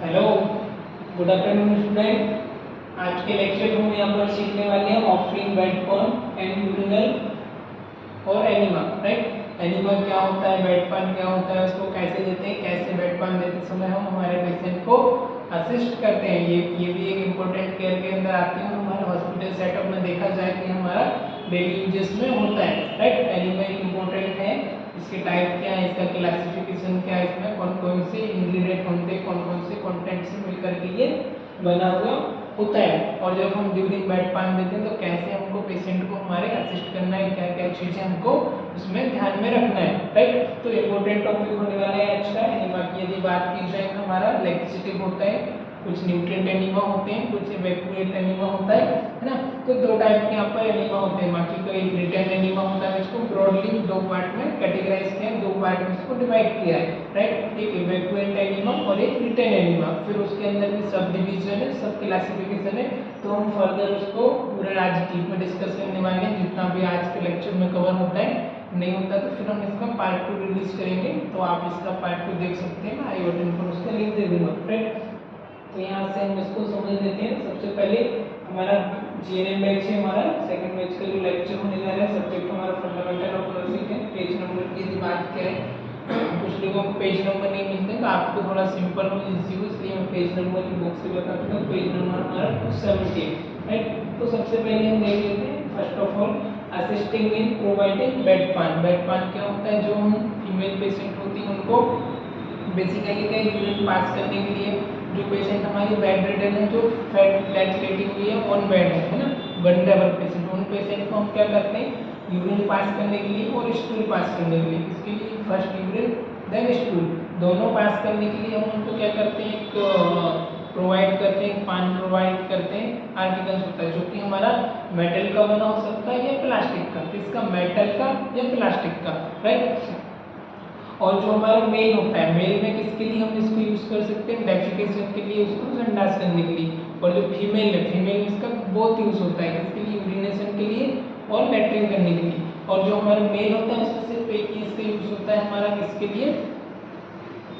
Hello, good afternoon student. आज के lecture में हम यहाँ पर सीखने वाले हैं offering bed pan and urinal और एनिमा। राइट, एनिमा क्या होता है, बेड पॉन क्या होता है, उसको कैसे देते हैं, कैसे बेड पॉन देते समय हम हमारे पेशेंट को असिस्ट करते हैं। ये भी एक इम्पोर्टेंट केयर के अंदर आती है और हमारे हॉस्पिटल सेटअप में देखा जाए कि हमारा डेली यूजेस में होता है। राइट, एनिमा एक इम्पोर्टेंट है। इसके टाइप क्या है, इसका क्लासिफिकेशन क्या है, इसमें कौन कौन से इंग्रेडिएंट होते हैं, कौन कौन से कंटेंट से मिलकर के ये बना हुआ होता है। और जब हम ड्यूरिंग बेड पॉन देते हैं तो कैसे हमको पेशेंट को हमारे असिस्ट करना है, क्या क्या चीज़ें हमको उसमें ध्यान में रखना है। राइट, तो इम्पोर्टेंट टॉपिक होने वाला है आज का एनिमा की। यदि बात की जाए तो हमारा लेक्सिटिव होता है, कुछ न्यूट्रिएंट एनिमा होते हैं, कुछ इवैक्यूएट एनिमा होता है ना। तो दो टाइप के यहाँ पर एनिमा होते हैं। बाकी तो एक रिटर्न एनिमा होता है, इसको ब्रॉडली दो पार्ट में कैटेगराइज किया है, दो पार्ट में इसको डिवाइड किया है। राइट, एक इवैक्यूएट एनिमा और एक रिटर्न एनिमा। फिर उसके अंदर भी सब डिवीजन है, सब क्लासिफिकेशन है। तो हम फर्दर उसको पूरा आज डीप में डिस्कस करने वाले हैं। जितना भी आज के लेक्चर में कवर होता है, नहीं होता तो फिर हम इसका पार्ट 2 रिलीज करेंगे, तो आप इसका पार्ट 2 देख सकते हैं। आई बटन पर उसका लिंक दे दूंगा। राइट, तो यहाँ से हम इसको समझ लेते हैं। सबसे पहले हमारा जीएनएम बैच है, हमारा सेकंड बैच का जो लेक्चर होने जा रहा है, सब्जेक्ट हमारा फंडामेंटल ऑफ नर्सिंग है। पेज नंबर की यदि बात करें, कुछ लोगों को पेज नंबर नहीं मिलते, तो आपको थोड़ा सिंपल और इजी हो, इसलिए मैं पेज नंबर की बुक से बताता हूँ। पेज नंबर हमारा 270। राइट, तो सबसे पहले हम देख लेते हैं first of all assisting in providing bed pan. Bed pan क्या होता है, जो हम फीमेल पेशेंट होती है उनको बेसिकली क्या यूरिन पास करने के लिए, जो पेशेंट हमारी बेड रिडन है, जो फ्लैट लेटी हुई है, ऑन बेड है ना, वल्नरेबल पेशेंट, उन पेशेंट को हम क्या करते हैं, यूरिन पास करने के लिए और स्टूल पास करने के लिए। इसके लिए फर्स्ट यूरिन देन स्टूल, दोनों पास करने के लिए हम उनको क्या करते हैं, एक प्रोवाइड करते हैं, पान प्रोवाइड करते हैं। आर्टिकल्स होता है जो कि हमारा मेटल का बना हो सकता है या प्लास्टिक का, किसका, मेटल का या प्लास्टिक का। राइट, और जो हमारा मेल होता है, मेल में किसके लिए हम इसको यूज कर सकते हैं, डेफिकेशन के लिए, उसको संडास करने के लिए। और जो फीमेल है, फीमेल में इसका बहुत यूज होता है, किसके लिए, यूरिनेशन के लिए और लैट्रिन करने के लिए। और जो हमारा मेल होता है उसमें सिर्फ एक ही इसका यूज होता है हमारा, किसके लिए,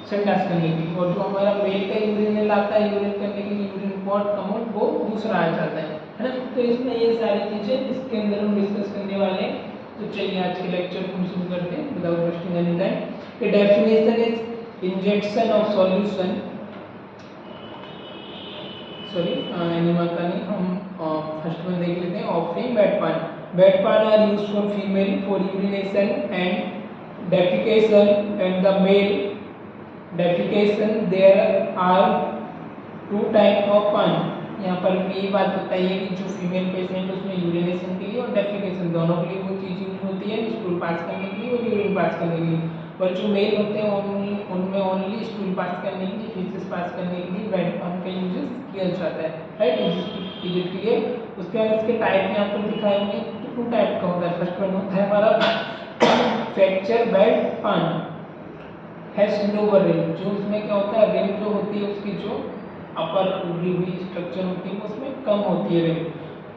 संडास करने के लिए। और जो हमारा मेल का यूरिनल आता है, यूरिन करने के लिए, यूरिन पॉट कमोड, वो दूसरा आ जाता है ना। तो इसमें ये सारी चीजें इसके अंदर हम डिस्कस करने वाले हैं। तो चलिए आज के लेक्चर को हम शुरू करते हैं without wasting any time. The definition is injection of solution, sorry enema का नहीं, हम फर्स्ट में देख लेते हैं ऑफरिंग बेड पान। बेड पान are used for female for urination and defecation and the male defecation there are two type of pan. यहाँ पर ये बात बताइए कि जो फीमेल पेशेंट उसमें यूरिनेशन के लिए और डेफिकेशन दोनों के लिए वो चीज़ यूज होती है, स्टूल पास करने के लिए और यूरिन पास करने के लिए। और जो मेल होते हैं उनमें ओनली स्टूल पास करने के लिए, फीसेस पास करने के लिए बेड पॉन का यूजेस किया जाता है। Right, is it clear. उसके बाद इसके टाइप यहाँ पर दिखाए होंगे, तो टू टाइप का होता है। फर्स्ट वन होता है हमारा fracture bed pan has lower rim, जो उसमें क्या होता है, रिम जो होती है उसकी जो अपर उभरी हुई स्ट्रक्चर होती है उसमें कम होती है रिम,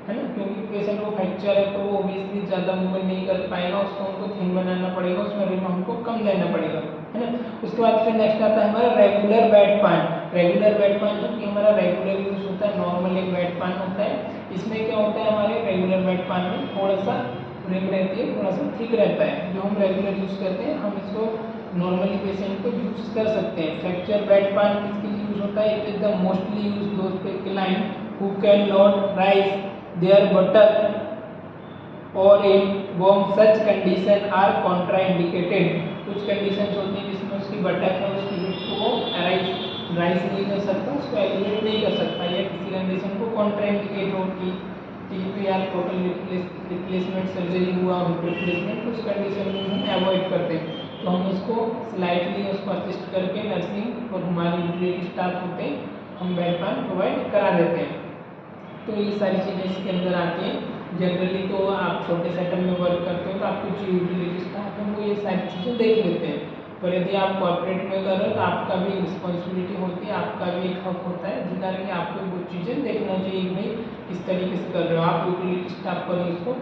है ना, क्योंकि पेशेंट को फ्रैक्चर है तो वो ओबियसली ज़्यादा मूवमेंट नहीं कर पाएगा, उसको हमको थिन बनाना पड़ेगा, उसमें रिम हमको कम देना पड़ेगा, है ना। उसके बाद फिर नेक्स्ट आता है हमारा रेगुलर बेड पान। रेगुलर बेड पान जो कि हमारा रेगुलर यूज होता है, नॉर्मल एक बेड पान होता है। इसमें क्या होता है, हमारे रेगुलर बेड पान में थोड़ा सा रिम रहती है, थोड़ा सा थिक रहता है, जो हम रेगुलर यूज करते हैं, हम इसको नॉर्मली पेशेंट को यूज कर सकते हैं। फ्रैक्चर बेड पान किसके लिए यूज होता है, it is the mostly use those client who can not raise their buttock or in whom such condition are contraindicated. कुछ कंडीशंस होती हैं जिसमें उसकी बटक है, उसकी हिप को वो राइज नहीं कर सकता, उसको एलिवेट नहीं कर सकता, या किसी कंडीशन को कॉन्ट्राइंडिकेट हो कि टीपीआर टोटल रिप्लेसमेंट सर्जरी हुआ, रिप्लेसमेंट, कुछ कंडीशन में हम अवॉइड करते हैं। तो हम उसको स्लाइटली उसको असिस्ट करके नर्सिंग और हमारे यूटिलिटी स्टाफ होते हैं, हम बेड पान प्रोवाइड करा देते हैं। तो ये सारी चीज़ें इसके अंदर आती हैं। जनरली तो आप छोटे सेटअप में वर्क करते हो तो आपको जो यूटिलिटी स्टाफ है वो ये सारी चीज़ें देख लेते हैं। पर यदि आप कॉर्पोरेट में कर रहे हो तो आपका भी रिस्पॉन्सिबिलिटी होती है, आपका भी एक हक होता है जिसका कि आपको वो चीज़ें देखना चाहिए कि भाई किस तरीके से कर रहे हो आप, यूटिलिटी स्टाफ पर उसको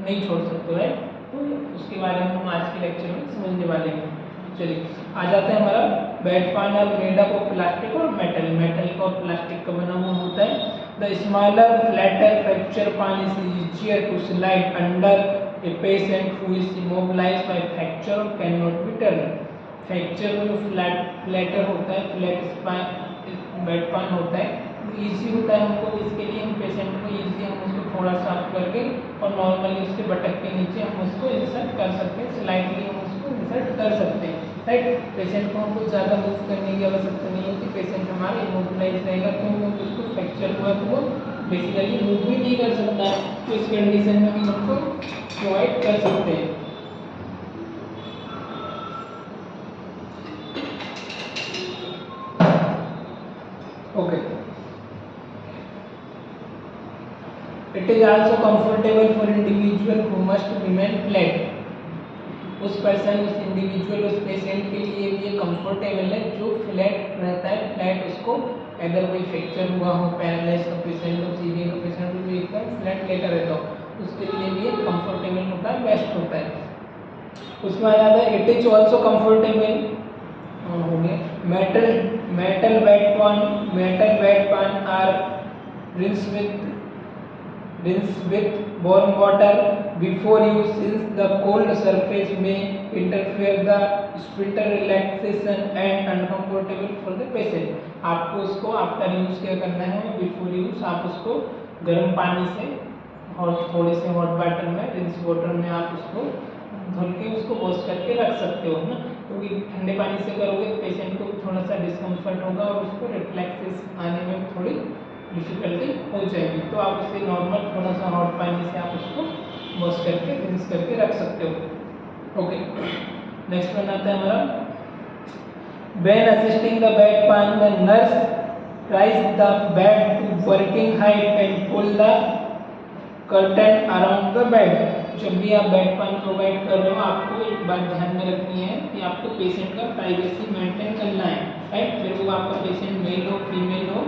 नहीं छोड़ सकते। राइट, तो उसके बारे में हम आज के लेक्चर में समझने वाले हैं। चलिए आ जाते हैं हमारा बेड पान are made up of plastic और मेटल, मेटल का और प्लास्टिक का बना हुआ होता है। The smaller flatter fracture pan is easier to slide under a patient who is immobilised by fracture और can not be turn. Fracture में जो फ्लैटर होता है, फ्लैट बेड पान होता है, ईजी होता है हमको, इसके लिए हम पेशेंट को ईजी हम उसको थोड़ा सा अप करके और नॉर्मली उसके बटक के नीचे हम उसको इंसर्ट कर सकते हैं, स्लाइटली हम उसको इंसर्ट कर सकते हैं, राइट। पेशेंट को हमको ज़्यादा मूव करने की आवश्यकता नहीं होती, पेशेंट हमारा इमोबिलाइज रहेगा क्योंकि उसको फ्रैक्चर हुआ तो वो बेसिकली मूव भी नहीं कर सकता है, तो इस कंडीशन में हम उसको प्रोवाइड कर सकते हैं। Okay, it is also comfortable for individual who must remain flat. उस पर्सन, उस इंडिविजुअल, उस पेशेंट के लिए भी ये कंफर्टेबल है जो फ्लैट रहता है, फ्लैट उसको अगर कोई फ्रैक्चर हुआ हो, पैरालाइज का पेशेंट हो, सीबीए का पेशेंट हो, जो एकदम फ्लैट लेटा रहता हो, उसके लिए भी ये कंफर्टेबल होता है, बेस्ट होता है। उसमें आ जाता है इट इज ऑल्सो कंफर्टेबल हो गया। मेटल मेटल बेड पान are rinse with warm water before use since the cold surface may interfere the sphincter relaxation and uncomfortable for the patient। आपको उसको आफ्टर यूज क्या करना है, बिफोर यूज आप उसको गर्म पानी से थोड़े से हॉट वाटर में, रिंस वाटर में आप उसको धुल के उसको वॉश करके रख सकते हो ना, क्योंकि ठंडे पानी से करोगे तो पेशेंट को थोड़ा सा डिस्कम्फर्ट होगा और उसको रिफ्लेक्सेस आने में थोड़ी डिफिकल्टी हो जाएगी, तो आप उसे नॉर्मल थोड़ा सा हॉट पानी से आप उसको वॉश करके रिंस करके रख सकते हो। ओके, नेक्स्ट वन आता है हमारा when assisting the bed pan the nurse raise the bed to working height and pull the curtain around the bed. जब भी आप बेड पान प्रोवाइड कर रहे हो, आपको एक बात ध्यान में रखनी है कि आपको पेशेंट का प्राइवेसी मेंटेन करना है, राइट। फिर वो आपका पेशेंट मेल हो फीमेल हो,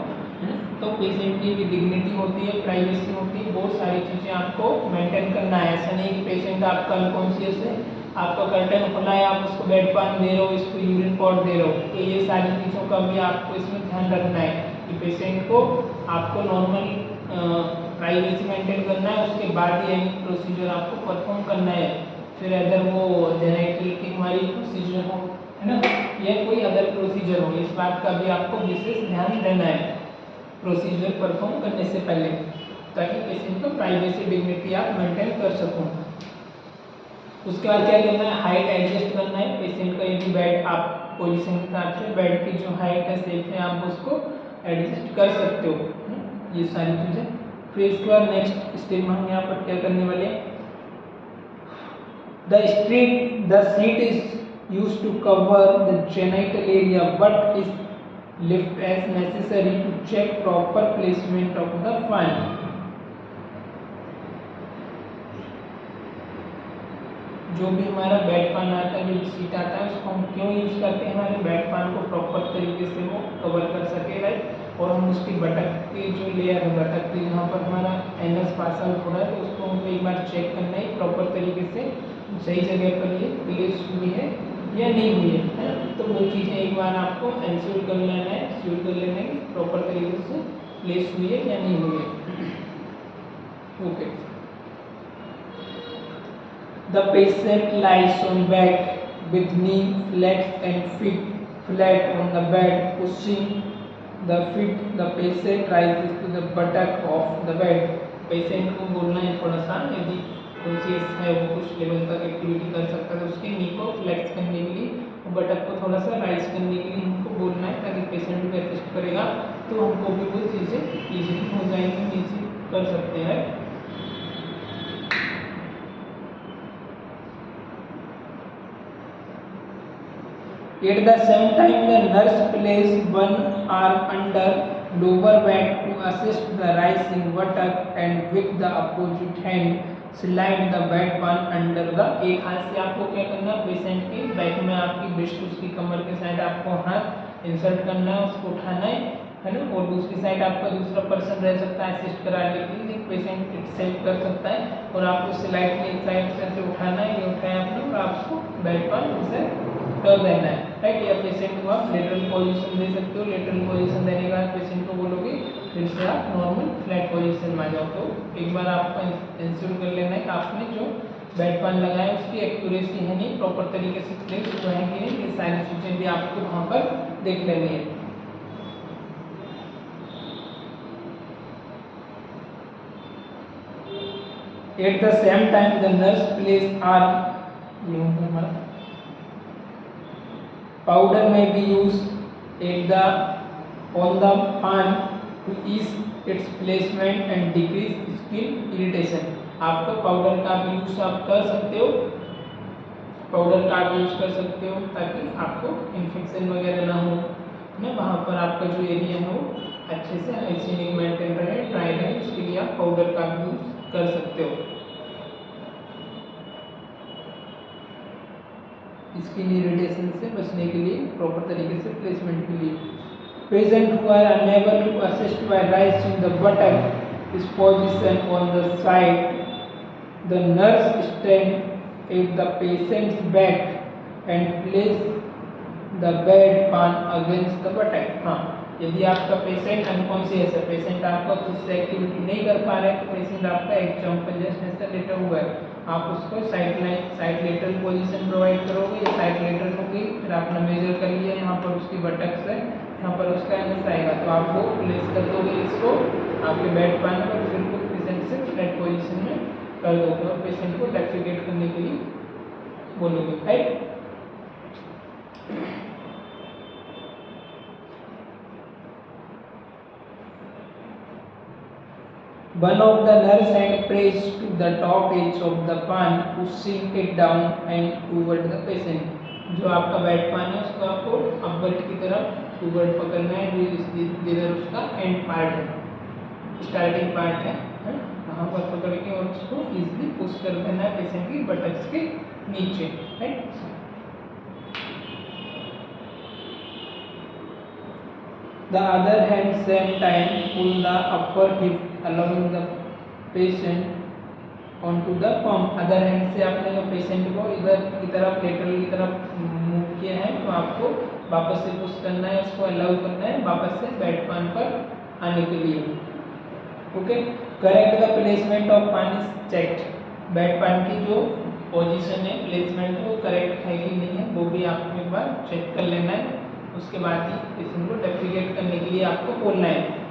तो पेशेंट की भी डिग्निटी होती है, प्राइवेसी होती है, बहुत सारी चीज़ें आपको मेंटेन करना है। ऐसा नहीं कि पेशेंट आपका अनकॉन्शियस है, आपका कर्टन खुला है, आप उसको बेड पान दे रहे हो, इसको यूरिन पॉट दे रहे हो, तो ये सारी चीज़ों का भी आपको इसमें ध्यान रखना है कि पेशेंट को आपको नॉर्मल प्राइवेसी मेंटेन करना है, उसके बाद ही एनी प्रोसीजर आपको परफॉर्म करना है। फिर अगर वो जेनेटल की हमारी प्रोसीजर हो, है ना, या कोई अदर प्रोसीजर हो, इस बात का भी आपको विशेष ध्यान देना है प्रोसीजर परफॉर्म करने से पहले, ताकि पेशेंट का प्राइवेसी डिग्निटी आप मेंटेन कर सको। उसके बाद क्या करना है, हाइट एडजस्ट करना है पेशेंट का, यदि बेड आप पोजीशन के हिसाब से बेड की जो हाइट है, शेप है, आप उसको एडजस्ट कर सकते हो, ये सारी चीज़ें। फिर इसके बाद नेक्स्ट स्टेप में हम यहाँ पर क्या करने वाले हैं, the seat is use to cover the genital area but is lift as necessary to check proper placement of the fan। जो भी हमारा बेड पान आता है, जो भी सीट आता है, उसको हम क्यों यूज़ करते हैं, हमारे बेड पान को प्रॉपर तरीके से वो कवर कर सके, राइट। और हम उसकी बटक की जो लेयर है, बटक की जहाँ पर हमारा एनस पास आउट हो रहा है, तो उसको हमको एक बार चेक करना है प्रॉपर तरीके से सही जगह पर ये प्लेस हुई है या नहीं हुई है ना। तो वो चीज़ें एक बार आपको एंश्योर कर लेना है, श्योर कर लेना है कि प्रॉपर तरीके से प्लेस हुई है या नहीं हुई है। Okay, the patient lies on back with knee flat and feet flat on the bed, pushing the feet. The patient rises to the buttock of the bed। Patient को बोलना है थोड़ा सा, यदि कॉन्शियस है वो कुछ लेवल तक एक्टिविटी कर सकता है, तो उसके नी को फ्लेक्स करने के लिए, वो बटक को थोड़ा सा राइज करने के लिए हमको बोलना है, ताकि पेशेंट भी असिस्ट करेगा तो हमको भी वो चीज़ें ईजिली हो जाएंगी, ईजी कर सकते हैं। At the same time, the nurse places one arm under lower back to assist the rising buttock and with the opposite hand slide the bed pan under the। एक हाथ से आपको क्या करना है, पेशेंट के बैक में आपकी ब्रेस्ट, उसकी कमर के साइड आपको हाथ इंसर्ट करना है, उसको उठाना है ना, और दूसरी साइड आपका दूसरा पर्सन रह सकता है असिस्ट कराने के लिए, पेशेंट इटसेल्फ कर सकता है, और आपको स्लाइडली एक साइड से उठाना है, ये उठाया आपने और आप उसको बेड पर इंसर्ट कर देना है, राइट। या पेशेंट को आप लेटरल पोजीशन दे सकते हो, लेटरल पोजीशन देने के बाद पेशेंट को बोलोगे फिर से आप नॉर्मल फ्लैट पोजीशन में आ जाओ। तो एक बार आपको इंश्योर कर लेना है कि आपने जो बेड पान लगाया उसकी एक्यूरेसी है नहीं, प्रॉपर तरीके से प्लेस हुआ है कि नहीं, ये सारी चीज़ें भी आपको वहाँ पर देख लेनी है। At the same time, the nurse place powder may be used at the on the pan to ease its placement and decrease skin irritation. आपको पाउडर का भी यूज आप कर सकते हो, पाउडर का भी यूज कर सकते हो ताकि आपको इन्फेक्शन वगैरह ना हो ना, वहाँ पर आपका जो एरिया है वो अच्छे से हाइजीनिक मेंटेन रहे, ड्राई रहे, उसके लिए आप पाउडर का भी यूज कर सकते हो। स्किन इरिटेशन से बचने के लिए, प्रॉपर तरीके से प्लेसमेंट के लिए। Patient who are unable to assist by raising the buttock is positioned on the side. The nurse stand at the patient's back and place the bed pan against the buttock. हाँ, यदि आपका patient unconscious है, patient आपका खुद से activity नहीं कर पा रहे हैं, तो पेशेंट आपका एक जॉइंट पर जस्ट ऐसा लेटा हुआ है, आप उसको साइड लेटरल पोजीशन प्रोवाइड करोगे, ये साइड लेटरल होगी, फिर आपने मेजर कर लिया यहाँ पर उसकी बटक से, यहाँ पर उसका एनएस आएगा, तो आप वो प्लेस कर दोगे इसको आपके बेड पान पर, फिर को पेशेंट से फ्लैट पोजीशन में कर दोगे और पेशेंट को डेफिकेट करने के लिए बोलोगे, right. One of the nurse hand pressed to the top edge of the pan, pushing it down and toward the patient. जो आपका बेड पान है उसको आपको अपवर्ड की तरफ टूवर्ड पकड़ना है, जिधर उसका एंड पार्ट है, स्टार्टिंग पार्ट है, वहाँ पर पकड़ के और उसको इजीली पुश कर देना है पेशेंट की बटक्स के नीचे, right. The other hand same time pull the upper hip allowing the patient onto the pump. Other hand से आपने जो पेशेंट को इधर की तरफ लेटरल की तरफ मूव किया है, तो आपको वापस से पुश करना है, उसको अलाउ करना है वापस से बेड पान पर आने के लिए। Okay, correct the placement of पान इज चेक्ड। बेड पान की जो पोजीशन है, प्लेसमेंट है, वो करेक्ट है कि नहीं है, वो भी आपको एक बार चेक कर लेना है, उसके बाद ही पेशेंट को डेफिकेट करने के लिए आपको बोलना है।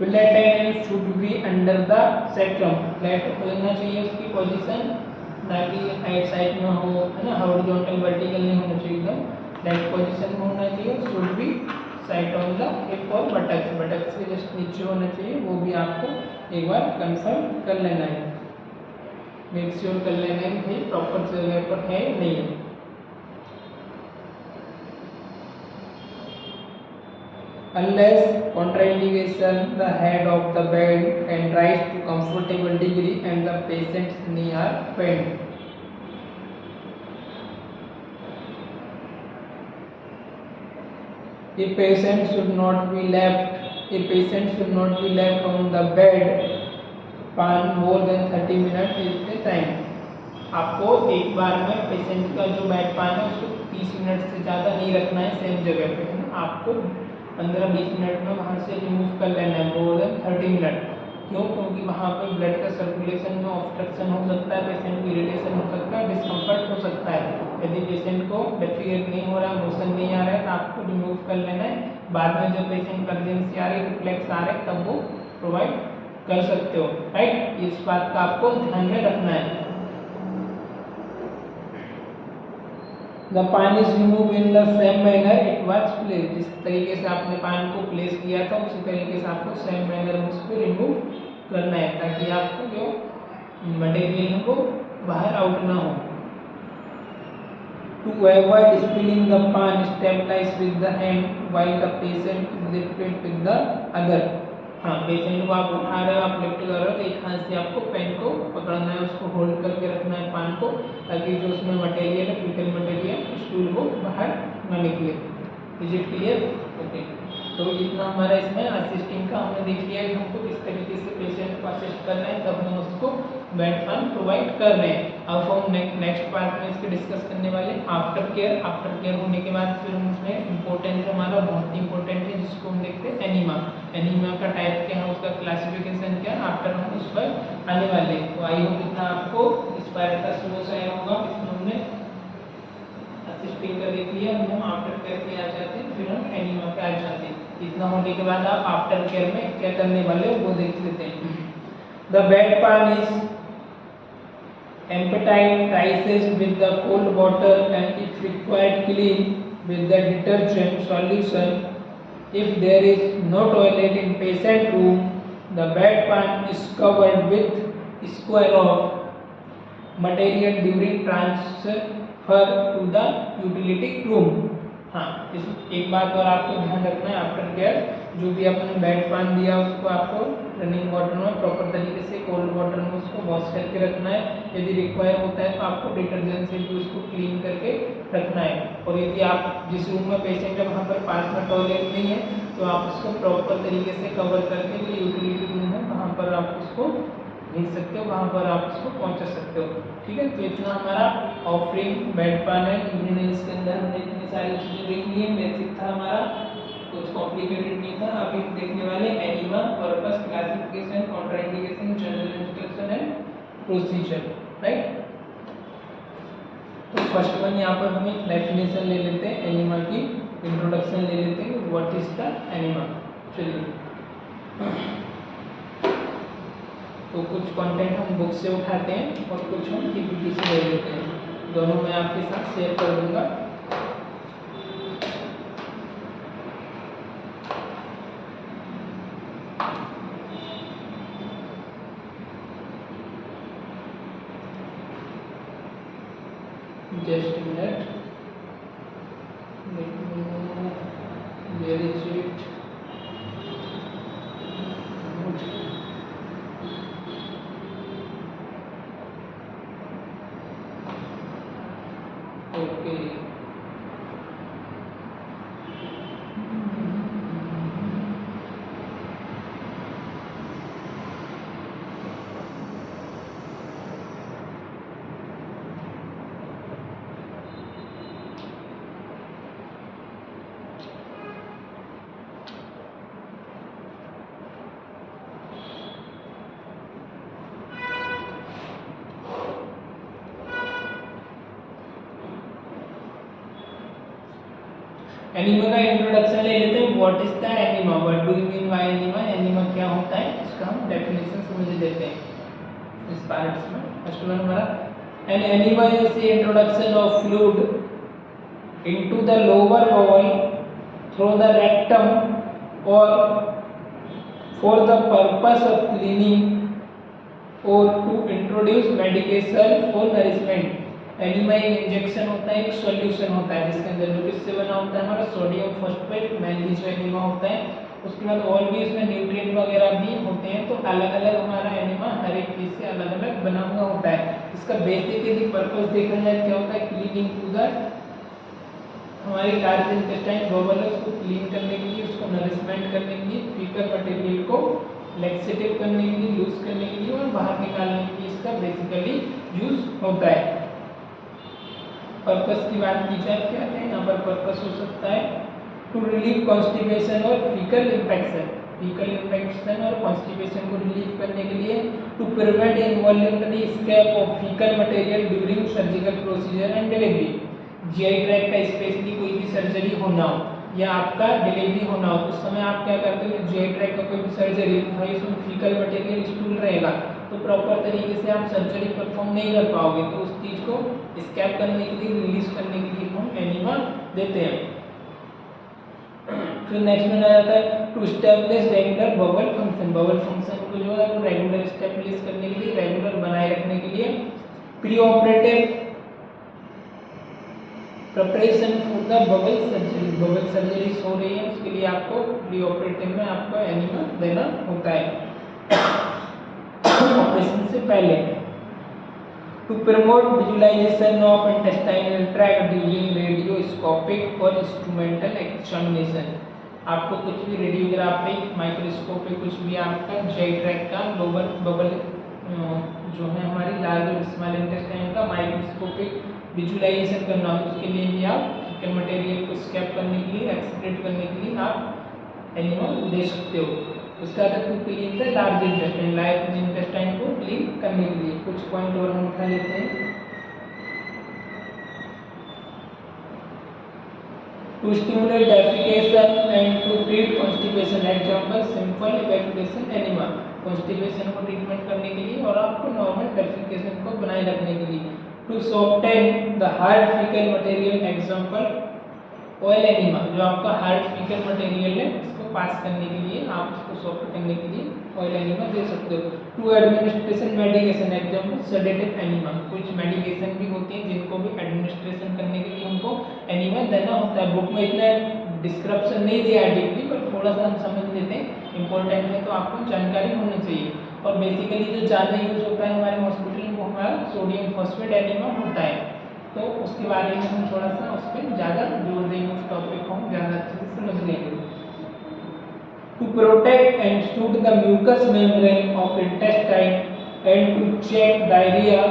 Flat and should be under the sacrum. Flat होना चाहिए उसकी पोजीशन, ना कि राइट साइड में हो, है ना, हॉरिजॉन्टल वर्टिकल नहीं होना चाहिए, एकदम फ्लैट पोजीशन में होना चाहिए। Should be side on the hip और बटक्स, बटक्स के जस्ट नीचे होना चाहिए, वो भी आपको एक बार कंफर्म कर लेना है, मेक श्योर कर लेना है कि प्रॉपर जगह पर है नहीं है। Unless contraindication, the head of the bed can rise to comfortable degree and the patient's knee are bent. A patient should not be left on the bed pan more than 30 minutes at a time. आपको एक बार में patient का जो bed पान है उसको 30 minute से ज़्यादा नहीं रखना है सेम जगह पे, है ना, आपको 15-20 मिनट में वहाँ से रिमूव कर लेना है, मोर देन 30 मिनट। क्यों? क्योंकि वहाँ पर ब्लड का सर्कुलेशन में ऑब्स्ट्रक्शन हो सकता है, पेशेंट को इरिटेशन हो सकता है, डिस्कम्फर्ट हो सकता है। यदि पेशेंट को डेफिकेट नहीं हो रहा, मोशन नहीं आ रहा है, तो आपको रिमूव कर लेना है। बाद में जब पेशेंट का अर्जेंसी आ रही है, रिफ्लेक्स आ रहे हैं, तब वो प्रोवाइड कर सकते हो, राइट। इस बात का आपको ध्यान में रखना है। The pan is removed in the same manner it was placed. जिस तरीके से आपने पान को प्लेस किया था उसी तरीके से आपको सेम मैनर में उसको रिमूव करना है, ताकि आपको जो मटेरियल है वो बाहर आउट ना हो। To avoid spilling the pan, stabilize with the hand while the patient is lifted with the other. हाँ, पेशेंट को आप उठा रहे हो, आप लिफ्ट कर रहे हो, तो एक हाथ से आपको पेन को पकड़ना है, उसको होल्ड करके रखना है पान को, ताकि जो उसमें मटेरियल है, फीकल मटेरियल, स्टूल वो बाहर ना निकले। Is it clear? ओके। तो इतना हमारा इसमें असिस्टिंग का हमने देख लिया कि हमको किस तरीके से पेशेंट को असिस्ट करना है, तब हम उसको बेड पान प्रोवाइड कर रहे हैं। अब हम नेक्स्ट पार्ट में इसके डिस्कस करने वाले आफ्टर केयर। आफ्टर केयर होने के बाद फिर हम इसमें इंपॉर्टेंट हमारा बहुत इंपॉर्टेंट है, जिसको हम देखते हैं एनीमा। एनीमा का टाइप क्या है, उसका क्लासिफिकेशन क्या है, आफ्टर हम उस पर आने वाले। तो आई होप इतना आपको इस पार्ट का समझ आया होगा। इसमें हमने असिस्टिंग का देख लिया, हम आफ्टर केयर पे आ जाते हैं, फिर हम एनीमा पे आ जाते हैं। इतना होने के बाद आप आफ्टर केयर में क्या करने वाले हो वो देख लेते हैं। द बेड पान is empatizes with the cold water and if required clean with the detergent solution. If there is no toilet in patient room, the bed pan is covered with square of material during transfer to the utility room. हाँ, इस एक बात और आपको ध्यान रखना है, after care जो भी आपने बेड पान दिया उसको आपको रनिंग वाटर में प्रॉपर तरीके से कोल्ड वाटर में उसको वॉश करके रखना है। यदि रिक्वायर होता है तो आपको डिटर्जेंट से भी उसको क्लीन करके रखना है। और यदि आप जिस रूम में पेशेंट है वहाँ पर पास में टॉयलेट नहीं है तो आप उसको प्रॉपर तरीके से कवर करके जो यूटिलिटी रूम है वहाँ पर आप उसको भेज सकते हो, वहाँ पर आप उसको पहुँचा सकते हो। ठीक है, तो इतना हमारा ऑफरिंग बेड पान है। यूरिनल्स के अंदर हमने इतनी सारी चीज़ें देख ली है, बेसिक था हमारा, कुछ कॉम्प्लिकेटेड नहीं था। अभी देखने वाले enema, purpose, classification, contraindication, general instruction and procedure, right. तो फर्स्ट वन यहाँ पर हम एक डेफिनेशन ले लेते हैं, एनीमा की इंट्रोडक्शन ले लेते हैं, व्हाट इज द एनीमा। चलिए, तो कुछ कंटेंट हम बुक से उठाते हैं और कुछ हम पीपीटी से ले लेते हैं, दोनों मैं आपके साथ शेयर कर दूंगा। Just minute, where is it. Okay, enema का इंट्रोडक्शन ले लेते हैं। What is the enema, what do you mean by enema, enema क्या होता है, इसका हम डेफिनेशन समझ लेते हैं इस पार्ट्स में। फर्स्ट वन हमारा, an enema is the introduction of fluid into the lower bowel through the rectum और for the purpose of cleaning और to introduce medication for nourishment. Enema एक इंजेक्शन होता है, एक सॉल्यूशन होता है जिसके अंदर जो किससे बना होता है हमारा सोडियम फॉस्फेट, मेनली जो एनीमा होता है। उसके बाद और भी इसमें न्यूट्रिएंट वगैरह भी होते हैं। तो अलग अलग हमारा एनीमा हर एक चीज़ से अलग अलग बना हुआ होता है। इसका बेसिक यदि पर्पस देखा जाए क्या होता है, क्लीनिंग टू द हमारी लार्ज इंटेस्टाइन बबल है उसको क्लीन करने के लिए, उसको नरिशमेंट करने के लिए, फीकल मटेरियल को लैक्सेटिव करने के लिए, लूज करने के लिए और बाहर निकालने के लिए इसका बेसिकली यूज होता है। पर्पस की बात की जाए क्या है यहाँ पर पर्पस हो सकता है टू रिलीव कॉन्स्टिपेशन और फीकल इन्फेक्शन, फीकल इन्फेक्शन और कॉन्स्टिपेशन को रिलीव करने के लिए, to prevent involuntary escape of fecal material during surgical procedure and delivery. GI tract का स्पेशली कोई भी सर्जरी होना हो या आपका डिलीवरी होना हो तो उस समय आप क्या करते हो, जीआई ट्रैक्ट का कोई भी सर्जरी भाई उसमें फीकल मटेरियल स्टूल रहेगा तो प्रॉपर तरीके से आप सर्जरी परफॉर्म नहीं कर पाओगे। तो उस चीज़ को स्कैप करने के लिए, रिलीज करने के लिए हम एनीमा देते हैं। फिर नेक्स्ट में आ जाता है to establish regular bowel function. Bowel function को जो है वो रेगुलर स्टेब्लिश करने के लिए, रेगुलर बनाए रखने के लिए pre operative preparation for the bubble surgery हो रही है, उसके लिए आपको प्री ऑपरेटिव में आपको एनिमा देना होता है ऑपरेशन से पहले। To promote visualisation of intestinal tract during radioscopic और इंस्ट्रूमेंटल एग्जामिनेशन, आपको कुछ भी रेडियोग्राफिक माइक्रोस्कोपिक कुछ भी आपका जी ट्रैक्ट का लोअर बबल जो है हमारी लार्ज और स्मॉल इंटेस्टाइन का माइक्रोस्कोपिक विजुअलाइजेशन करना हो, उसके लिए भी आप फीकल मटेरियल को स्कैप करने के लिए एक्सप्रेट करने के लिए आप एनिमल दे सकते हो। उसका अगर to clean the large intestine, large intestine को क्लीन करने के लिए कुछ पॉइंट और हम उठा लेते हैं। To stimulate defecation and to treat constipation, example simple evacuation enema, constipation को ट्रीटमेंट करने के लिए और आपको नॉर्मल डेफिकेशन को बनाए रखने के लिए। To soften the hard fecal material, example oil enema, जो आपका हार्ड फीकल मटेरियल है उसको पास करने के लिए आप उसको सॉफ्ट करने के लिए ऑयल एनिमा दे सकते हो। To administration medication, example sedative enema, कुछ मेडिकेशन भी होती हैं जिनको भी एडमिनिस्ट्रेशन करने के लिए हमको एनिमा देना होता है। बुक में इतना डिस्क्रिप्शन नहीं दिया है डीपली, पर थोड़ा सा हम समझ लेते हैं, इंपॉर्टेंट है तो आपको जानकारी होनी चाहिए। और बेसिकली जो ज़्यादा यूज होता है हमारे हॉस्पिटल में वो हमारा सोडियम फॉस्फेट एनिमा होता है, तो उसके बारे में हम थोड़ा सा उस पर ज़्यादा जोर देंगे, उस टॉपिक को हम ज़्यादा अच्छे से समझ लेंगे। To protect and soothe the mucous membrane of intestine and to check diarrhoea,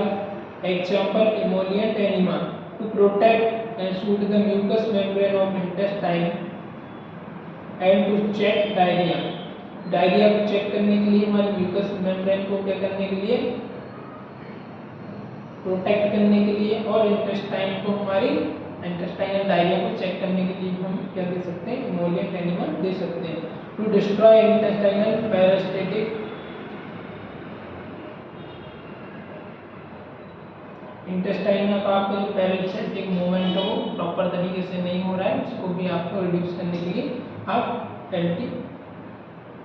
example emollient enema. To protect and soothe the mucous membrane of intestine and to check diarrhoea, diarrhoea को check करने के लिए हमारे mucus membrane को क्या करने के लिए प्रोटेक्ट करने के लिए, और इंटेस्टाइन को हमारी इंटेस्टाइनल डायरिया को चेक करने के लिए हम क्या दे सकते हैं, इमोलिएंट एनिमा दे सकते हैं। To destroy intestinal parasitic, intestine का आपका जो पैरासिटिक मूवमेंट हो प्रॉपर तरीके से नहीं हो रहा है, उसको भी आपको रिड्यूस करने के लिए आप एंटी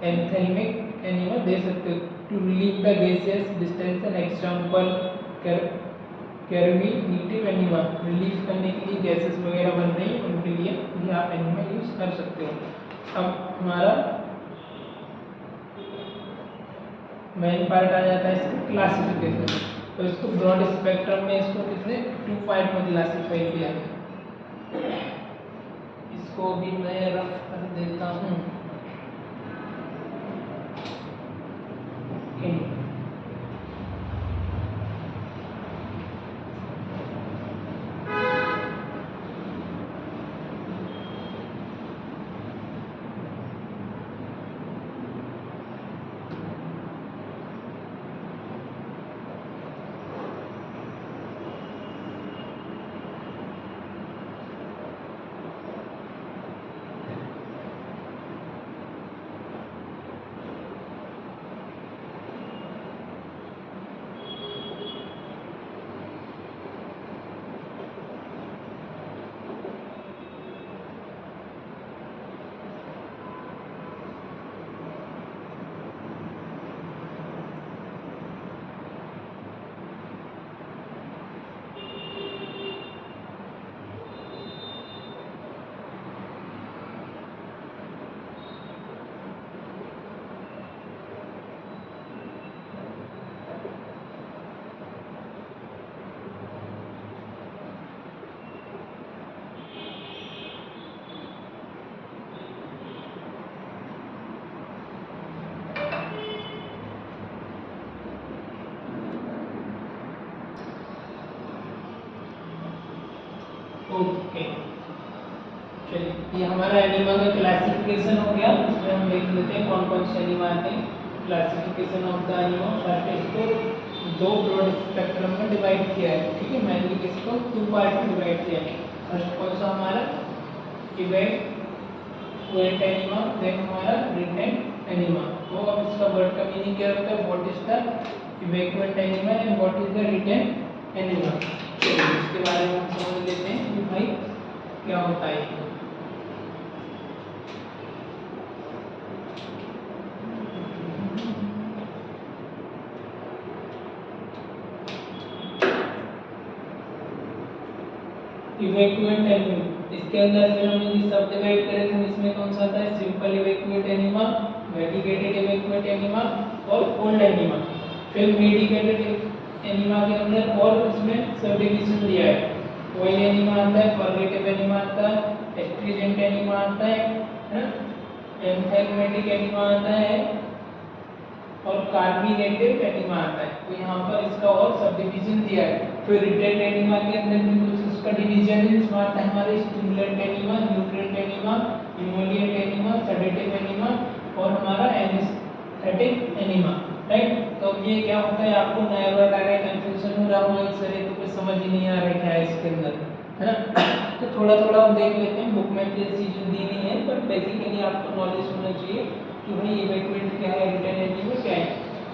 एंथेल्मिक एनिमा दे सकते हो। To relieve the gaseous distension, example carminative enema, relief करने के लिए गैसेस वगैरह बन रही है उनके लिए भी आप एनिमा यूज कर सकते हो। अब हमारा मेन पार्ट आ जाता है इसका क्लासिफिकेशन, तो इसको ब्रॉड स्पेक्ट्रम में इसको किसने 2 पार्ट में क्लासिफाई किया है, इसको भी मैं रफ कर देता हूँ। ओके, चलिए ये हमारा एनिमा का क्लासिफिकेशन हो गया। इसमें हम देख लेते हैं कौन कौन से एनिमा आते हैं। Classification of the enema, first इसको दो ब्रॉड स्पेक्ट्रम में डिवाइड किया है, ठीक है, मेनली इसको 2 पार्ट में डिवाइड किया है। फर्स्ट कौन सा हमारा इवैक्यूएंट एनिमा, देन हमारा रिटेंट एनिमा। तो अब इसका वर्ड का मीनिंग क्या होता है, what is the evacuant enema and what is the retention enema, इसके बारे में हम समझ लेते हैं कि भाई क्या होता है। Evacuate enema. इसके अंदर फिर हम यदि सब डिवाइड करें तो इसमें कौन सा आता है, simple evacuate enema, medicated evacuate enema और कोल्ड एनीमा। फिर मेडिकेटेड एनीमा के अंदर और इसमें सब डिवीजन दिया है, ऑयल एनीमा आता है, पर्गेटिव एनीमा आता है, एस्ट्रीजेंट एनीमा आता है ना, एम्फेगमेटिक एनीमा आता है और कार्बोनेटेड एनीमा आता है। तो यहाँ पर इसका और सब डिवीजन दिया है। फिर रिटेंट एनीमा के अंदर भी कुछ उसका डिवीजन है, इसमें आता है हमारे stimulant enema, nutrient enema, emollient enema, sedative enema और हमारा एनेस्थेटिक एनीमा, राइट। तो अब ये क्या होता है, आपको नया वर्ड आ रहा है, कंफ्यूजन हो रहा होगा सर, ये तो कुछ समझ ही नहीं आ रहा है क्या है इसके अंदर, है ना। तो थोड़ा थोड़ा हम देख लेते हैं, बुक में ये चीजें दी नहीं है, पर बेसिकली आपको नॉलेज होना चाहिए कि भाई इवैक्यूएट क्या है, रिटेन एनीमा क्या है।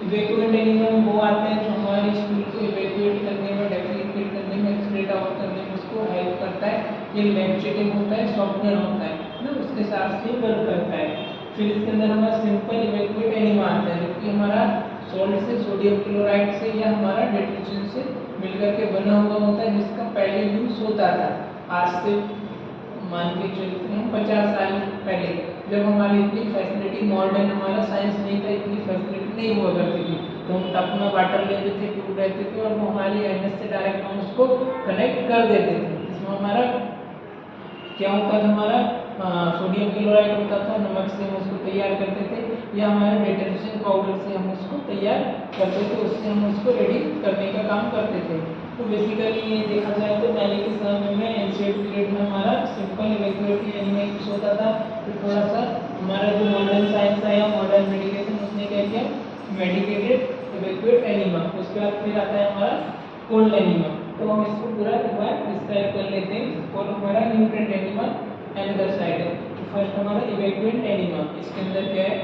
इवैक्यूएट एनीमा वो आते हैं जो हमारी स्टूल को इवैक्यूएट करने में, डेफिकेट करने में, एक्सक्रीट आउट करने में उसको हेल्प करता है। ये लैक्सेटिव होता है, सॉफ्टनर होता है ना, उसके साथ से वर्क करता है। फिर इसके अंदर हमारा सिंपल इवैक्यूएट एनीमा आता है, जो कि हमारा सॉल्ट से, सोडियम क्लोराइड से या हमारा डिटर्जेंट से मिलकर के बना हुआ होता है, जिसका पहले यूज होता था। आज से मान के चलते हैं 50 साल पहले, जब हमारी इतनी फैसिलिटी, मॉडर्न हमारा साइंस नहीं था, इतनी फैसिलिटी नहीं हुआ करती थी, तो हम टप में वाटर लेते थे, ट्यूब रहते थे और वो हमारी एनएस से डायरेक्ट हम उसको कनेक्ट कर देते थे। इसमें हमारा क्या होता था, हमारा सोडियम क्लोराइड होता था, नमक से हम उसको तैयार करते थे, या हमारे डिटर्जेंट पाउडर से हम उसको तैयार करते थे, उससे हम उसको रेडी करने का काम करते थे। तो बेसिकली ये देखा जाए तो पहले के समय में एंशिएंट पीरियड में हमारा सिंपल इवैक्यूएट एनीमा यूज होता था। फिर थोड़ा सा हमारा जो मॉडर्न साइंस आया, मॉडर्न मेडिकेशन, उसने क्या किया, मेडिकेटेड इवैक्यूएट एनीमा। उसके बाद फिर आता है हमारा कोल्ड एनीमा। तो हम इसको पूरा एक बार डिस्क्राइब कर लेते हैं। और हमारा न्यूट्रिएंट एनीमा अनदर साइड है। तो फर्स्ट हमारा इवैक्यूएट एनीमा, इसके अंदर क्या है,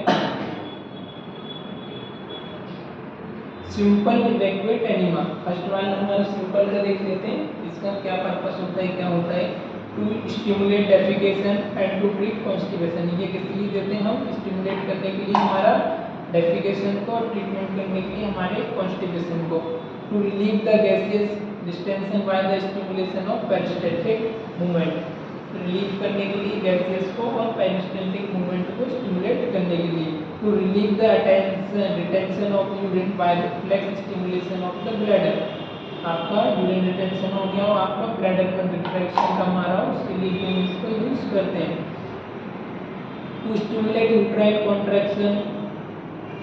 सिंपल इवैक्यूएट एनीमा। फर्स्ट वाला हमारा सिंपल का देख लेते हैं, इसका क्या पर्पस होता है, क्या होता है, to stimulate defecation and to treat constipation. ये किस लिए देते हैं हम, स्टिमुलेट करने के लिए हमारा डेफिकेशन को, और ट्रीटमेंट करने के लिए हमारे कॉन्स्टिपेशन को। To relieve the gaseous distension by the stimulation of peristaltic movement, relieve करने के लिए गैसियस को और पेरिस्टैल्टिक मूवमेंट को स्टिमुलेट करने के लिए। To relieve the retention of urine by reflex stimulation of the bladder, आपका यूरिन रिटेंशन हो गया और आपका ब्लैडर में रिफ्लेक्शन कम आ रहा हो, उसके लिए हम इसको यूज करते हैं। To stimulate uterine contraction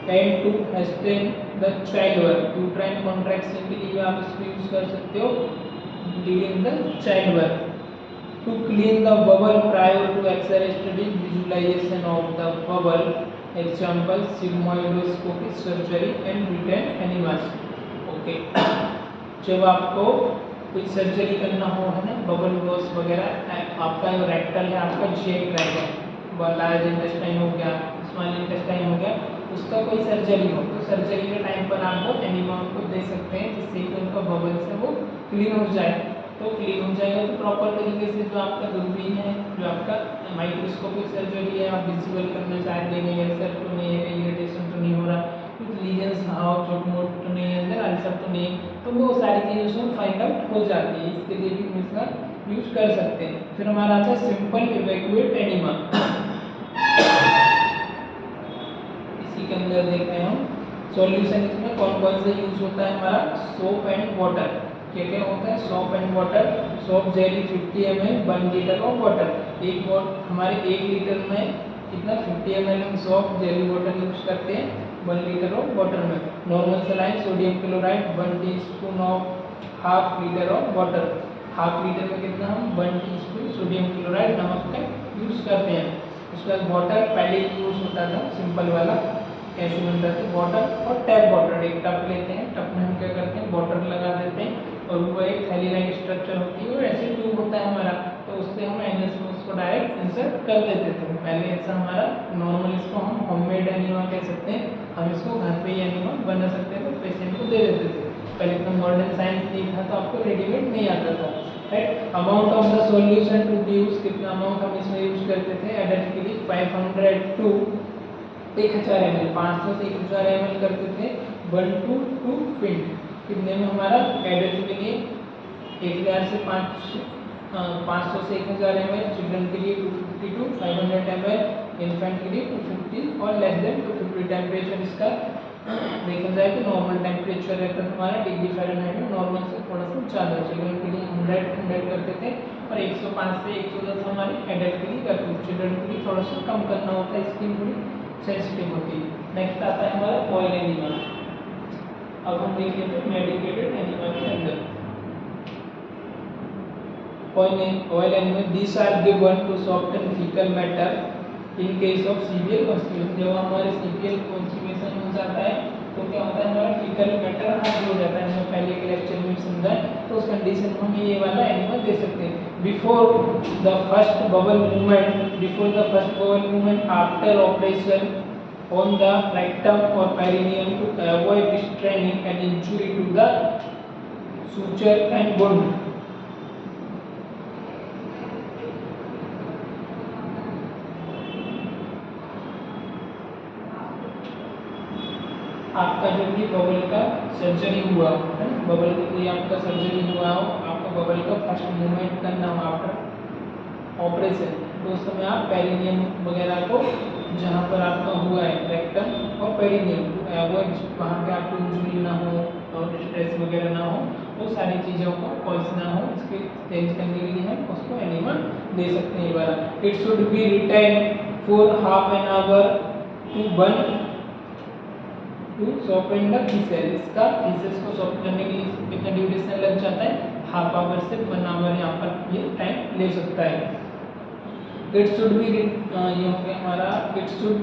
and to hasten the child work, uterine contraction के लिए आप इसको यूज कर सकते हो during the child work. To clean the bubble prior to X-ray study, visualization of the bubble, example sigmoidoscopic surgery and written animals. Okay. जब आपको कोई सर्जरी करना हो, है ना, बबल ग्रोथ वगैरह, आपका जो रेक्टल है, आपका GI ट्रैक्ट है, लार्ज इंटेस्टाइन हो गया, स्मॉल इंटेस्टाइन हो गया, उसका कोई सर्जरी हो, तो सर्जरी के टाइम पर आप वो एनीमा को दे सकते हैं, जिससे कि उनका बबल से वो क्लीन हो जाए। तो क्लीन हो जाएगा तो प्रॉपर तरीके से जो आपका दूरबीन है, जो आपका माइक्रोस्कोपिक सर्जरी है, आप विजिबल करना चाहते हैं, अल्सर तो नहीं है, इरिटेशन तो नहीं हो रहा, कुछ लीजन्स हाँ छोट मोट तो नहीं है अंदर, अल्सर तो नहीं, तो वो सारी चीज़ें उसमें फाइंड आउट हो जाती है। इसके लिए भी हम इसका यूज कर सकते हैं। फिर हमारा आता है सिंपल इवैक्यूएट एनीमा। इसी के अंदर देखते हैं हम सॉल्यूशन, इसमें कौन कौन सा यूज होता है, हमारा सोप एंड वाटर। क्या क्या होता है, soap and water, soap jelly 50 ml 1 litre of water. एक हमारे 1 लीटर में कितना 50 ml हम सोप जेली वाटर यूज करते हैं 1 लीटर ऑफ वाटर में। Normal saline sodium chloride 1 teaspoon of half litre of water, half litre में कितना हम 1 टीस्पून सोडियम क्लोराइड नमक का यूज करते हैं। उसके बाद वाटर पहले यूज होता था सिंपल वाला, कैसे बनता है, वाटर और टैप वाटर, एक टप लेते हैं, टप में हम क्या करते हैं वाटर लगा देते हैं, और वो एक थैली लाइक स्ट्रक्चर होती है और ऐसे ट्यूब होता है हमारा, तो उससे हम एनएस में उसको डायरेक्ट इंसर्ट कर देते थे पहले। ऐसा हमारा नॉर्मल, इसको हम होममेड एनीमा कह सकते हैं, हम इसको घर पे ही एनीमा बना सकते थे, पेशेंट को दे देते थे। पहले इतना मॉडर्न साइंस नहीं था, तो आपको रेडीमेड नहीं आता था, right. Amount of the solution to be use, कितना अमाउंट हम इसमें यूज करते थे, एडल्ट के लिए 500 टू 1000 ml, 500 से 1000 ml करते थे 1 to 2 पिंट। कितने में हमारा एडल्ट के लिए 1000 से 5 500 से 1000 ml, चिल्ड्रन के लिए 250 टू 500 ml, इन्फेंट के लिए 250 और लेस देन 250। टेम्परेचर इसका देखा जाए तो नॉर्मल टेम्परेचर रहता है हमारा डिग्री फ़ारेनहाइट में, नॉर्मल से थोड़ा सा ज़्यादा। चिल्ड्रन के लिए 100 करते थे और 105 से 110 हमारे एडल्ट के लिए करते थे। चिल्ड्रन के लिए थोड़ा सा कम करना होता है, स्किन थोड़ी सेंसिटिव होती है। नेक्स्ट आता है हमारा ऑयल एनिमा। अब हम देख लेते हैं मेडिकेटेड एनिमा के अंदर oil animal. These are given to soften fecal matter in case of severe constipation. जब हमारे severe constipation हो जाता है तो क्या होता है हमारा fecal matter हार्ड हो जाता है, हमने पहले के लेक्चर में समझा है। तो उस कंडीशन में हम ये वाला एनिमल दे सकते हैं। Before the first bowel movement after operation on the rectum or perineum to avoid straining and injury to the suture and bone. आपका जो भी बबल का सर्जरी हुआ है, बबल का कोई आपका सर्जरी हुआ हो, आपका बबल का फर्स्ट मूवमेंट करना हो आफ्टर ऑपरेशन, तो उस समय आप पेरिनियम वगैरह को जहाँ पर आपका हुआ है रेक्टम और पेरिनियम वो वहाँ पे आपको इंजरी ना हो और स्ट्रेस वगैरह ना हो, वो सारी चीज़ों को पॉइस ना हो, इसके चेंज करने के लिए हम उसको एनिमा दे सकते हैं ये वाला। It should be retain for half an hour to burn to soften the pieces. इसका पीसेस को सॉफ्ट करने के लिए कितना ड्यूरेशन लग जाता है, हाफ आवर से 1 आवर यहाँ पर ये टाइम ले सकता है। इट शुड बी ये हो गया हमारा it should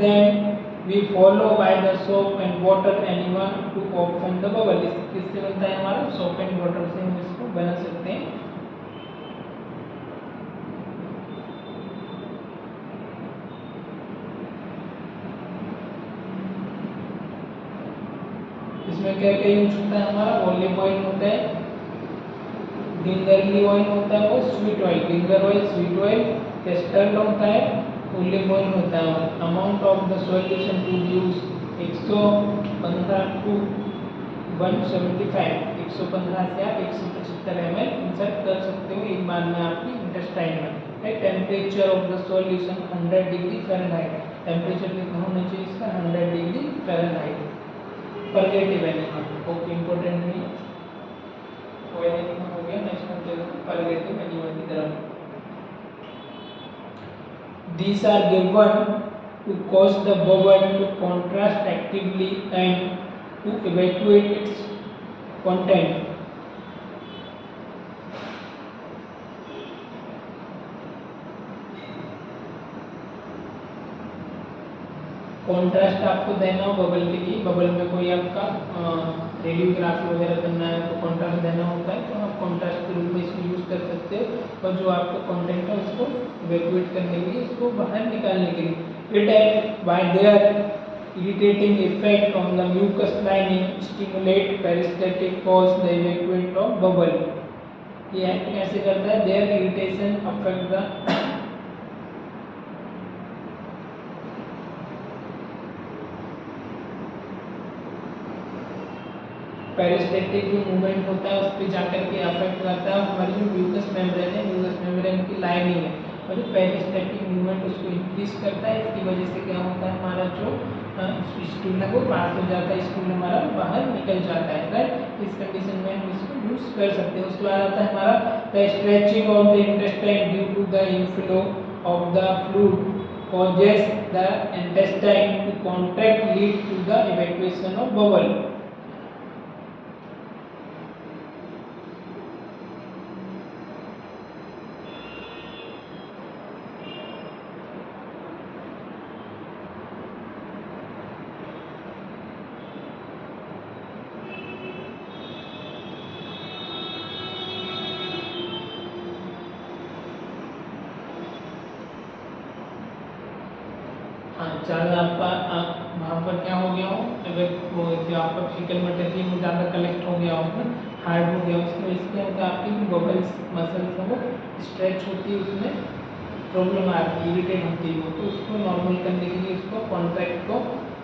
then we follow by the soap and water enema to open the bowel. किससे बनता है हमारा, सोप एंड वाटर से हम इसको बना सकते हैं। इसमें क्या क्या यूज होता है हमारा, ऑलिव ऑयल होता है, गिंगरली ऑयल होता है और sweet oil. Ginger oil, sweet oil, castor होता है, ऑलिव ऑयल होता है। Amount of the solution to use 115 to 175, 115 से आप 175 ml इंसर्ट कर सकते हो एक बार में आपकी इंटेस्टाइन में। Temperature of the solution 100 degree Fahrenheit. Temperature कितना होना चाहिए इसका, 100 degree Fahrenheit. Purgative enema okay important नहीं है, ऑयल एनिमा हो गया। नेक्स्ट हम चलते हैं परगेटिव एनिमा की तरफ। These are given to cause the bowel to contract actively and to evacuate its content. Contrast आपको देना हो बबल के लिए, बबल में कोई आपका रेडियोग्राफी वगैरह करना है तो कॉन्ट्रास्ट देना होता है, तो आप कॉन्ट्रास्ट के रूप में इसको यूज़ कर सकते हो। और जो आपका कंटेंट है उसको इवैक्यूएट करने के लिए, उसको बाहर निकालने के लिए। It act by their irritating effect on the mucous lining stimulate peristaltic cause the evacuate of bowel. ये एक्ट कैसे करता है, their irritation affect the peristaltic जो मूवमेंट होता है उस पर जाकर के अफेक्ट करता है हमारी जो म्यूकस मेम्ब्रेन है, म्यूकस मेम्ब्रेन की लाइनिंग है, और जो पेरिस्टेटिक मूवमेंट उसको इंक्रीज करता है। इसकी वजह से क्या होता है हमारा जो स्टूल है वो पास हो जाता है, स्टूल हमारा बाहर निकल जाता है। राइट, इस कंडीशन में हम इसको यूज कर सकते हैं। उसके बाद आता है हमारा the stretching of the intestine due to the inflow of the fluid causes the intestine to contract lead to the evacuation of bowel. ज़्यादा आपका वहाँ पर क्या हो गया हो, अगर वो जो आपका फीकल मटेरियल में ज़्यादा कलेक्ट हो गया हो, हार्ड हो गया, उसकी वजह से क्या होता है आपकी बबल्स मसल्स है वो स्ट्रेच होती है, उसमें प्रॉब्लम आती है, इरिटेट होती है वो। तो उसको नॉर्मल करने के लिए, उसको कॉन्ट्रैक्ट को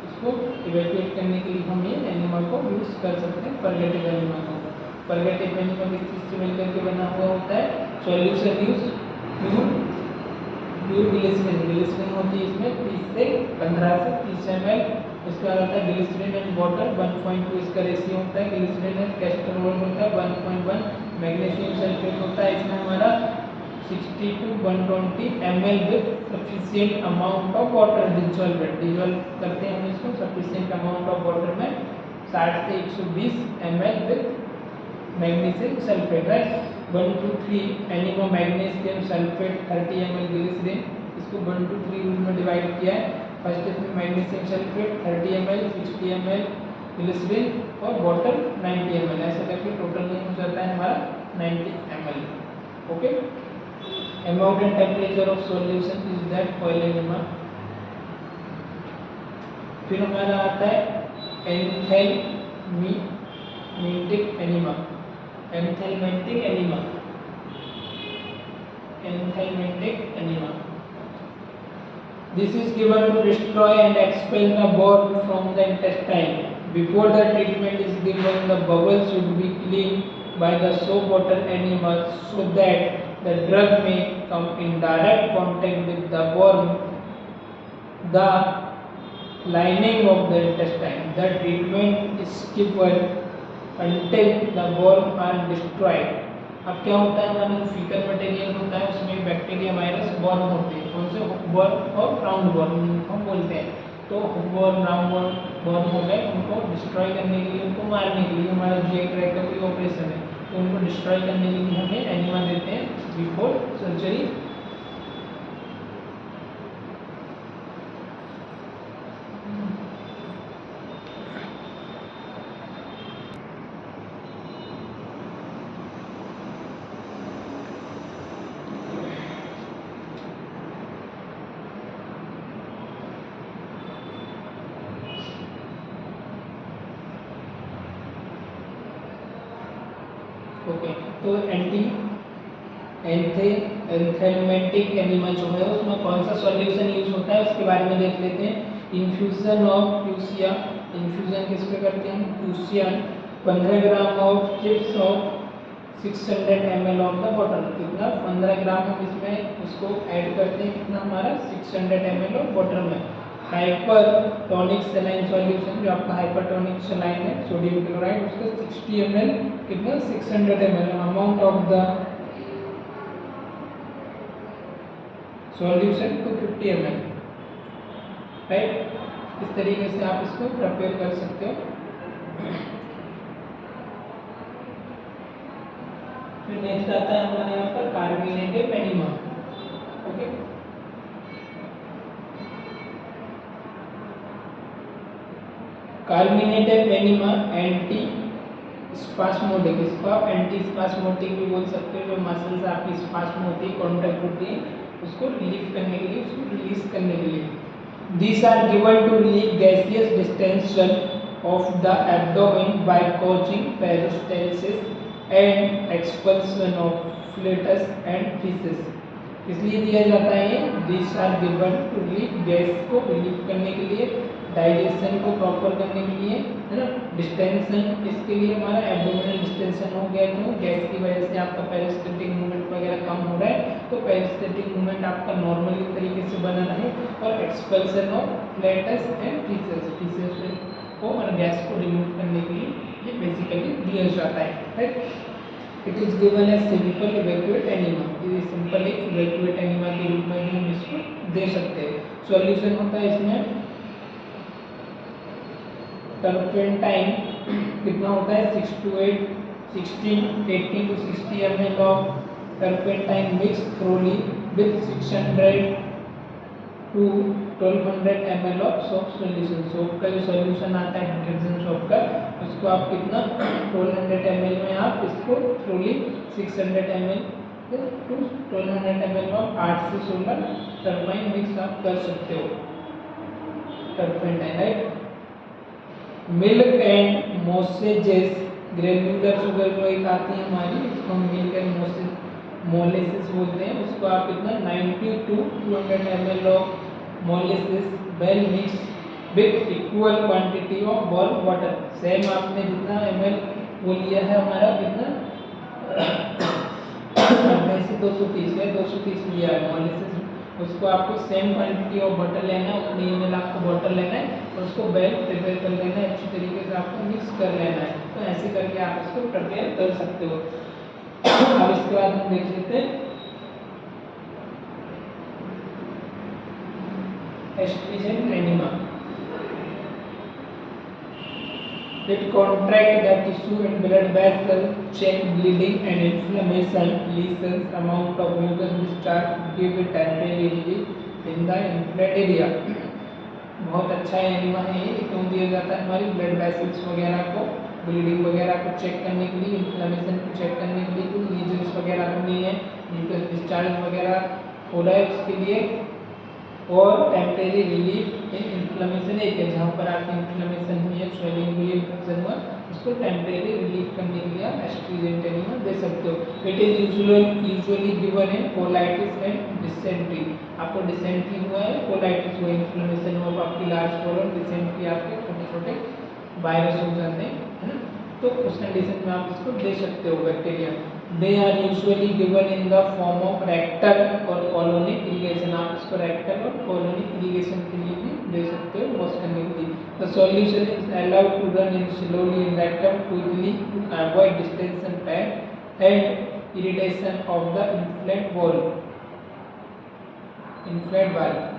उसको इवैक्यूएट करने के लिए हम ये एनिमा को यूज़ कर सकते हैं, परगेटिव एनिमा को। परगेटिव एनिमा किस चीज़ से मिलकर के बना हुआ होता है? सॉल्यूशन यूज प्योर ग्लिसरीन होती है इसमें 30 से 15 से 30 ml। उसके बाद आता है ग्लिसरीन एंड वाटर 1.2 इसका रेशियो होता है। ग्लिसरीन एंड कैस्टर ऑयल होता है 1.1। मैग्नीशियम सल्फेट होता है इसमें हमारा 60 to 120 ml with sufficient amount of water dissolve करते हैं हम इसको सफिशिएंट अमाउंट ऑफ वाटर में 60 से 120 ml with magnesium sulphate right. 1 to 3 enema magnesium sulphate 30 ml glycerine, इसको 1 to 3 रूल में डिवाइड किया है। फर्स्ट इसमें magnesium sulphate 30 ml 60 ml glycerine और वाटर 90 ml, ऐसा करके टोटल में हो जाता है हमारा 90 ml। Okay, amount and temperature of solution is that oil enema। फिर हमारा आता है anthelmintic enema. Anthelmintic enema This is given to destroy and expel the worm from the intestine. Before the treatment is given, the bowel should be cleaned by the soap water enema so that the drug may come in direct contact with the worm, the lining of the intestine. The treatment is given until the worm are destroyed. अब क्या होता है हमारा जो faecal material होता है उसमें bacteria virus worm होते हैं। कौन से? वर्म और राउंड वर्म हम बोलते हैं। तो वर्म राउंड वर्म हो गए, उनको डिस्ट्रॉय करने के लिए, उनको मारने के लिए हमारा जो एक रिकवरी ऑपरेशन है तो उनको डिस्ट्रॉय करने के लिए हमें एनिमा देते हैं बिफोर सर्जरी। ओके, तो एंथेलमेंटिक एनिमा जो है उसमें कौन सा सॉल्यूशन यूज होता है उसके बारे में देख लेते हैं। इन्फ्यूजन ऑफ फ्यूसिया, इन्फ्यूजन किस पे करते हैं? फ्यूसियन 15 gram of chips of 600 ml of the bottle. कितना? 15 ग्राम हम इसमें उसको ऐड करते हैं, कितना हमारा 600 ml ऑफ बॉटल में। हाइपरटोनिक सलाइन सॉल्यूशन, जो आपका हाइपरटोनिक सलाइन है सोडियम क्लोराइड, उसका 60 ml, कितना? 600 ml। Amount of the solution 250 ml right. इस तरीके से आप इसको प्रिपेयर कर सकते हो। फिर नेक्स्ट आता है हमारे यहाँ पर carbonated enema. Okay, carbonated enema anti spasmodic, इसको आप एंटी स्पास्मोडिक भी बोल सकते हो। जो मसल्स आपकी स्पास्म होती है, कॉन्ट्रैक्ट होती है, उसको रिलीफ करने के लिए, उसको रिलीज करने के लिए। These are given to relieve gaseous distension of the abdomen by causing peristalsis and expulsion of flatus and feces। इसलिए दिया जाता है this are given to relieve, gas को रिलीव करने के लिए, डाइजेशन को प्रॉपर करने के लिए, है ना। डिस्टेंशन, इसके लिए हमारा एब्डोमिनल डिस्टेंशन हो गया, क्यों? गैस की वजह से आपका पेरिस्टेटिक मूवमेंट वगैरह कम हो रहा है, तो पेरिस्टेटिक मूवमेंट आपका नॉर्मली तरीके से बना रहे। और expulsion of flats and faeces को और गैस को रिमूव करने के लिए ये बेसिकली दिया जाता है right. It is given as simple evacuate enema, ये सिंपल एक इवैक्यूएट एनिमा के रूप में भी हम इसको दे सकते हैं। सॉल्यूशन होता है इसमें टर्पेंटाइन, कितना होता है? 18 to 60 ml of turpentine mix thoroughly with 600 to 1200 ml of soap solution. Soap का जो सॉल्यूशन आता है डिटर्जेंट सोप का, उसको आप कितना 1200 ml में आप इसको thoroughly 600 ml to 1200 ml of 8 से 16 टर्पेंटाइन मिक्स आप कर सकते हो, turpentine right. Milk and molasses, granular sugar जो एक आती है हमारी, इसको हम मिल्क एंड मोलेसिस बोलते हैं, उसको आप कितना 90 to 200 ml of molasses well mix with equal quantity of boiled water. Same आपने जितना ml वो लिया है हमारा कितना 230 या 230 लिया है मोलेसेस। उसको आपको सेम क्वांटिटी ऑफ बटर लेना है, उतनी ml आपको बटर लेना है और उसको वेल प्रिपेयर कर लेना है, अच्छी तरीके से आपको मिक्स कर लेना है। तो ऐसे करके आप इसको प्रिपेयर कर सकते हो। अब इसके बाद हम देख लेते हैं astringent enema. It contract the tissue and blood vessel chain, bleeding and inflammation, lesions, amount of mucus discharge, give a temporary relief in the inflamed area। बहुत अच्छा एनिमा है ये। क्यों दिया जाता है? हमारी ब्लड वेसल्स वगैरह को, ब्लीडिंग वगैरह को चेक करने के लिए, इन्फ्लेमेशन को चेक करने के लिए, कोई लीजन्स वगैरह तो नहीं है, म्यूकस डिस्चार्ज वगैरह हो रहा है उसके लिए, और temporary relief in inflammation area, जहाँ पर आपकी इन्फ्लेमेशन हुई है, स्वेलिंग हुई है, इन्फेक्शन हुआ, उसको टेम्परेरी रिलीफ करने के लिए आप एस्ट्रिजेंट एनिमा दे सकते हो। It is usually given in colitis and dysentery. आपको डिसेंट्री हुआ है, कोलाइटिस हुआ, इन्फ्लेमेशन हुआ आपकी लार्ज कोलन, डिसेंट्री आपके छोटे छोटे वायरस हो जाते हैं, है ना। तो उस कंडीशन में आप इसको दे सकते हो bacteria. They are usually given in the form of rectal और कॉलोनिक इरिगेशन। आप इसको रेक्टल और कॉलोनिक इरिगेशन के लिए भी दे सकते हो, वॉश करने के लिए। The solution is allowed to run in slowly in rectum quickly to avoid distension pain and irritation of the inflate wall, inflate valve.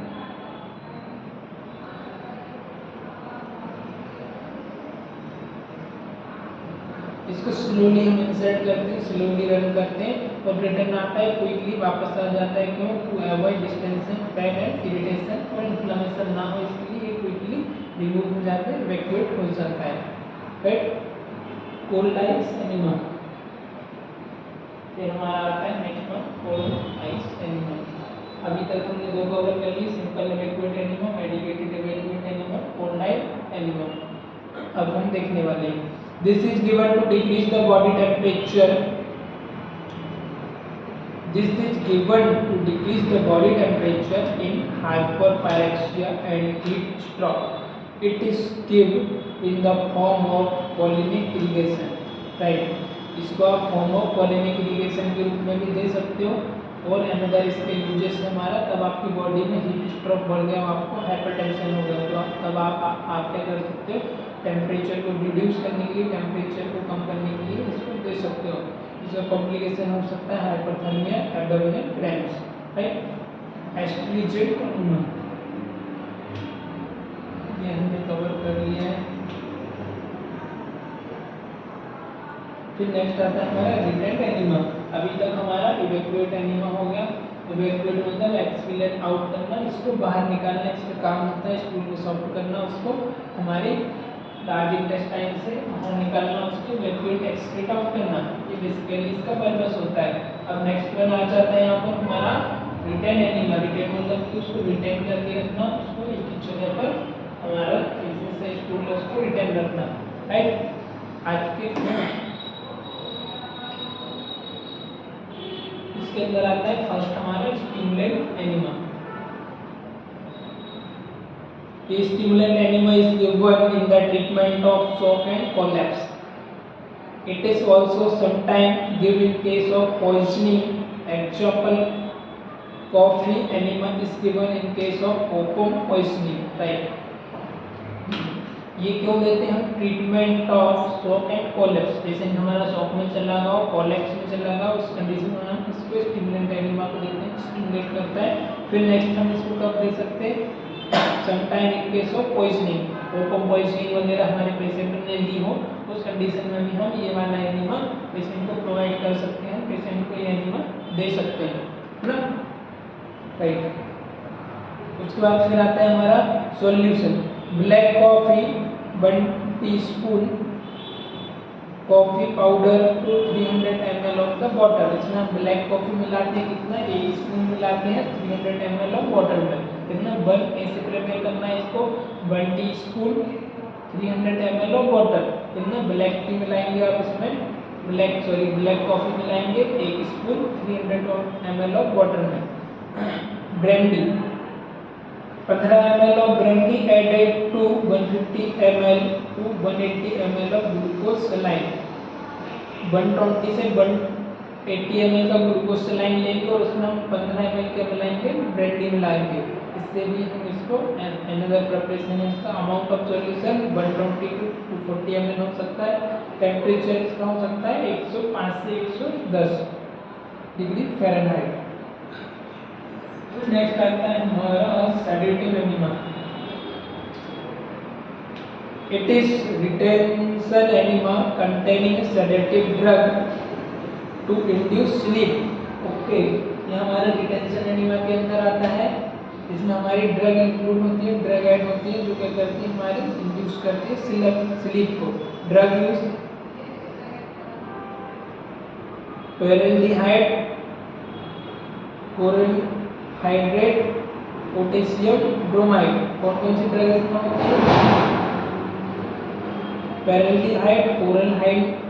इसको स्लोली हम इंसर्ट करते हैं, स्लोली रन करते हैं और रिटर्न आता है, क्विकली वापस आ जाता है। क्यों? To avoid distension pain and irritation, और इन्फ्लेमेशन ना हो इसके लिए क्विकली रिमूव हो जाता है, इवैक्यूएट हो जाता है। Right, cold ice enema. फिर हमारा आता है next one, cold ice enema. अभी तक हमने दो कवर कर ली, simple evacuate enema, medicated evacuate enema, cold ice enema. अब हम देखने वाले हैं, this is given to decrease the body temperature, this is given to decrease the body temperature in hyperpyrexia and heat stroke। it is given in the form of cholinergic irrigation। right, इसको आप form of चॉलिनिक irrigation के रूप में भी दे सकते हो। और another इसके यूजेस है हमारा, तब आपकी बॉडी में हीट स्ट्रोक बढ़ गया, आपको हाइपरटेंशन हो गया, तो तब आप क्या कर सकते हो, टेम्परेचर को रिड्यूस करने के लिए, टेम्परेचर को कम करने के लिए इसको दे सकते हो। इसका कॉम्प्लिकेशन हो सकता है hyperthermia, abdominal cramps. Right, astringent enema ये हमने कवर कर लिया है। फिर नेक्स्ट आता है हमारा रिटेंट एनिमा। अभी तक हमारा इवैक्यूएट एनिमा हो गया। इवैक्यूएट मतलब एक्सपीलेट आउट करना, इसको बाहर निकालना, इसका काम होता है स्टूल को सॉफ्ट करना, उसको हमारे लार्ज इंटेस्टाइन से बाहर निकालना, उसको इवैक्यूएट एक्सक्रीट आउट करना, ये बेसिकली इसका पर्पस होता है। अब नेक्स्ट वन आ जाता है यहाँ पर हमारा रिटेन एनिमा। रिटेन मतलब कि उसको रिटेन करके रखना, उसको एक ही जगह पर हमारा फीसेस से स्टूल उसको रिटेन रखना। राइट, आज के इसके अंदर आता है फर्स्ट हमारा स्टिमुलेंट एनिमा। ये stimulant enema is given in the treatment of shock and collapse. It is also sometime given in case of poisoning. Example, coffee enema is given in case of opium poisoning. Right, ये क्यों देते हैं हम? Treatment of shock and collapse. जैसे हमारा shock में चला गया, कोलैप्स में चला गया, उस कंडीशन में हम इसको स्टिमुलेंट एनिमा को देते हैं, स्टिमुलेट करता है। फिर नेक्स्ट हम इसको कब दे सकते हैं? Sometime in case of poisoning, opium poisoning वगैरह हमारे पेशेंट ने ली हो, उस कंडीशन में भी हम ये वाला एनिमा पेशेंट को प्रोवाइड कर सकते हैं, पेशेंट को ये एनिमा दे सकते हैं, है ना। राइट, उसके बाद फिर आता है हमारा solution. Black coffee 1 teaspoon coffee powder to 300 ml of the bottle. इसमें हम ब्लैक कॉफी मिलाते हैं, कितना? 1 स्पून मिलाते हैं 300 ml ऑफ वाटर में। कितना? 1 ऐसे प्रिपेयर करना है इसको, 1 टीस्पून 300 ml ऑफ वाटर। कितना? ब्लैक टी मिलाएंगे आप इसमें, ब्लैक कॉफी मिलाएंगे 1 स्पून 300 ml ऑफ वाटर में। Brandy 15 ml of brandy added to 150 ml to 180 ml of glucose saline। 120 से 180 ml का ग्लूकोज सलाइन लेंगे और उसमें हम 15 ml के मिलाएंगे ब्रेडी मिलाएंगे। इससे भी हम इसको अनदर प्रिपरेशन है। इसका amount of solution 120 to 240 ml हो सकता है। टेम्परेचर इसका हो सकता है 105 से 110 डिग्री फ़ारेनहाइट। नेक्स्ट आता है हमारा sedative enema. It is retention enema containing sedative drug to induce sleep. Okay, ये हमारा रिटेंशन एनीमा के अंदर आता है। इसमें हमारी ड्रग इंक्लूड होती है, ड्रग ऐड होती है जो क्या करती है हमारी इंड्यूस करती है स्लीप को। Drug use paraldehyde, chloral hydrate, potassium bromide. कौन कौन सी ड्रग इसमें होती है? Paraldehyde, chloral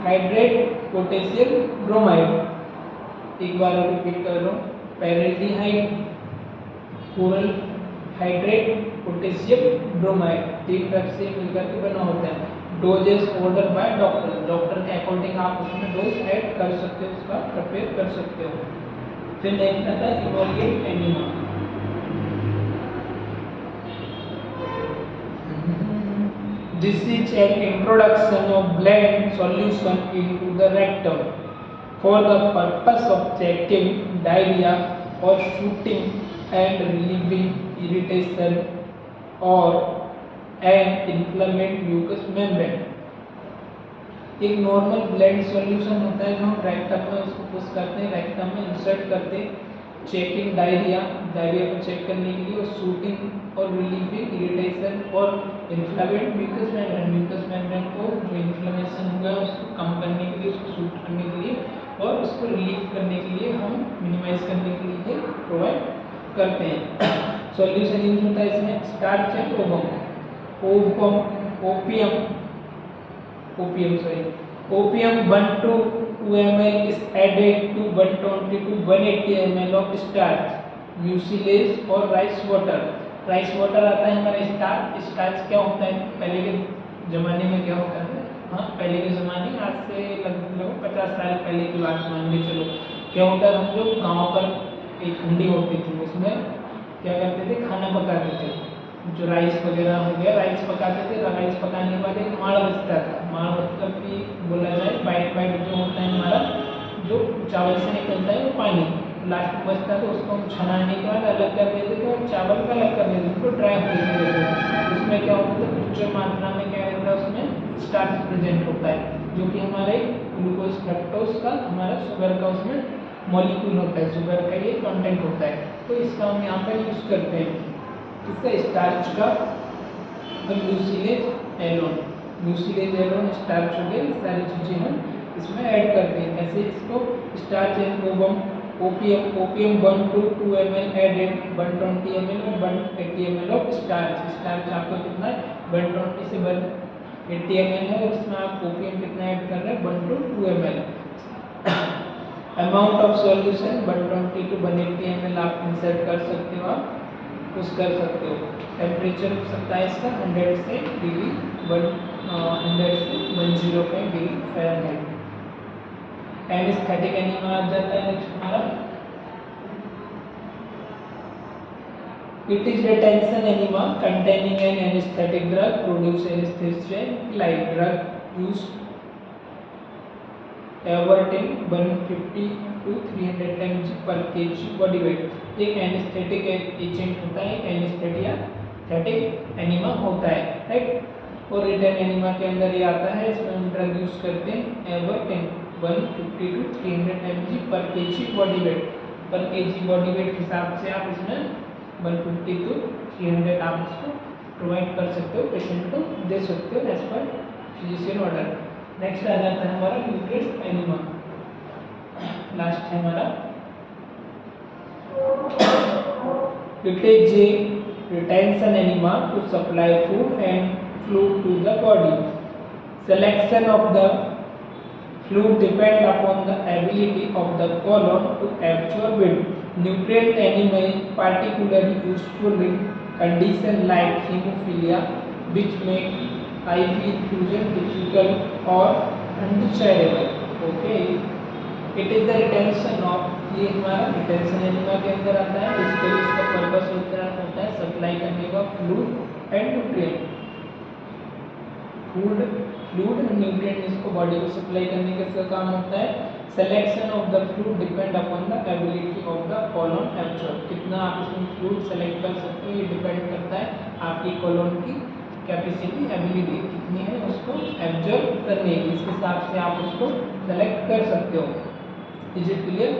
hydrate, potassium bromide. एक बार और रिपीट कर रहा हूँ, paraldehyde, chloral hydrate, potassium bromide. तीन ड्रग से मिलकर के बना होता है। Doses order by doctor, doctor के अकॉर्डिंग आप उसमें डोज ऐड कर सकते हो, उसका प्रिपेयर कर सकते हो। फिर नेक्स्ट आता है evolute enema. This is an introduction of blend solution into the rectum for the purpose of checking diarrhea or shooting and relieving irritation or an inflamed mucous membrane. एक नॉर्मल ब्लेंड सॉल्यूशन होता है जो हम rectum में उसको push करते हैं, rectum में इंसर्ट करते हैं, चेकिंग डायरिया को चेक करने के लिए, और शूटिंग और रिलीविंग इरिटेशन और इन्फ्लेमेड म्यूकस मेम्ब्रेन को जो इन्फ्लेमेशन हुआ है उसको कम करने के लिए, उसको शूट करने के लिए और उसको रिलीव करने के लिए, हम मिनिमाइज करने के लिए प्रोवाइड करते हैं। सॉल्यूशन यूज होता है इसमें starch and opium 1 to 2 ml is added to 120 to 180 ml of starch, mucilage और राइस वाटर आता है हमारा। स्टार्च क्या होता है? पहले के ज़माने में क्या होता है, हाँ पहले के ज़माने, आज से लगभग 50 साल पहले की बात मान के चलो, क्या होता है, हम लोग गाँव पर एक हंडी होती थी, उसमें क्या करते थे, खाना पकाते थे। जो राइस वगैरह हो गया, राइस पकाते थे, राइस पकाने के बाद एक माड़ बचता था। माड़ मतलब कि बोला जाए बाइट जो होता है हमारा, जो चावल से निकलता है वो पानी लास्ट में बचता है, तो उसको हम छनाने के बाद अलग कर देते थे और चावल का अलग कर देते थे, उसको ड्राई होने देते थे। उसमें क्या होता है, उच्च मात्रा में क्या रहता है, उसमें स्टार्च प्रेजेंट होता है, जो कि हमारे ग्लूकोज फ्रक्टोज का, हमारा शुगर का उसमें मॉलिक्यूल होता है, शुगर का ये कंटेंट होता है। तो इसका हम यहाँ पर यूज़ करते हैं। इसका स्टार्च का म्यूसिलेज एलोन स्टार्च हो गया, सारी चीज़ें हम इसमें ऐड करते हैं। ऐसे इसको starch and opium 1 to 2 ml added 120 ml और 180 ml ऑफ स्टार्च आपका कितना है, 120 से 180 ml है, और उसमें आप ओपियम कितना ऐड कर रहे हैं, 1 to 2 ml। Amount of solution 120 to 180 ml आप इंसर्ट कर सकते हो, आप पुश कर सकते हो। टेम्परेचर हो सकता है इसका 100 से 105 डिग्री फ़ारेनहाइट। एनेस्थेटिक एनीमा आ जाता है नेक्स्ट हमारा। It is retention enema containing an anaesthetic drug produce anaesthesia like drug use Avertin 150 to 300 mg per kg body weight. एक एनेस्थेटिक एजेंट होता है, एनेस्थेटिक एनीमा होता है, राइट। और रिटेन एनीमा के अंदर ये आता है, इसमें हम ड्रग यूज करते हैं एवर्टिन 150 to 300 mg per kg body wait. पर केजी बॉडी वेट हिसाब से आप इसमें 150 to 300 आप इसको प्रोवाइड कर सकते हो, पेशेंट को दे सकते हो as per physician order. Next आ जाता है हमारा न्यूक्लियस एनीमा, लास्ट है हमारा। It is a retention enema to supply food and fluid to the body. Selection of the fluid depend upon the ability of the colon to absorb it. Nutrient enema is particularly useful in conditions like hemophilia, which make IV infusion difficult or undesirable. Okay, it is the retention of, ये हमारा retention enema के अंदर आता है। इसके लिए इसका purpose होता है सप्लाई करने का fluid and nutrient, fluid and nutrient इसको बॉडी को सप्लाई करने का इसका काम होता है। Selection of the fluid depend upon the ability of the colon absorb, कितना आप इसमें फ्लूइड सेलेक्ट कर सकते हो ये डिपेंड करता है आपकी कोलन की कैपेसिटी, एबिलिटी कितनी है उसको एब्जॉर्ब करने की, इसके हिसाब से आप उसको सेलेक्ट कर सकते हो। Is it clear?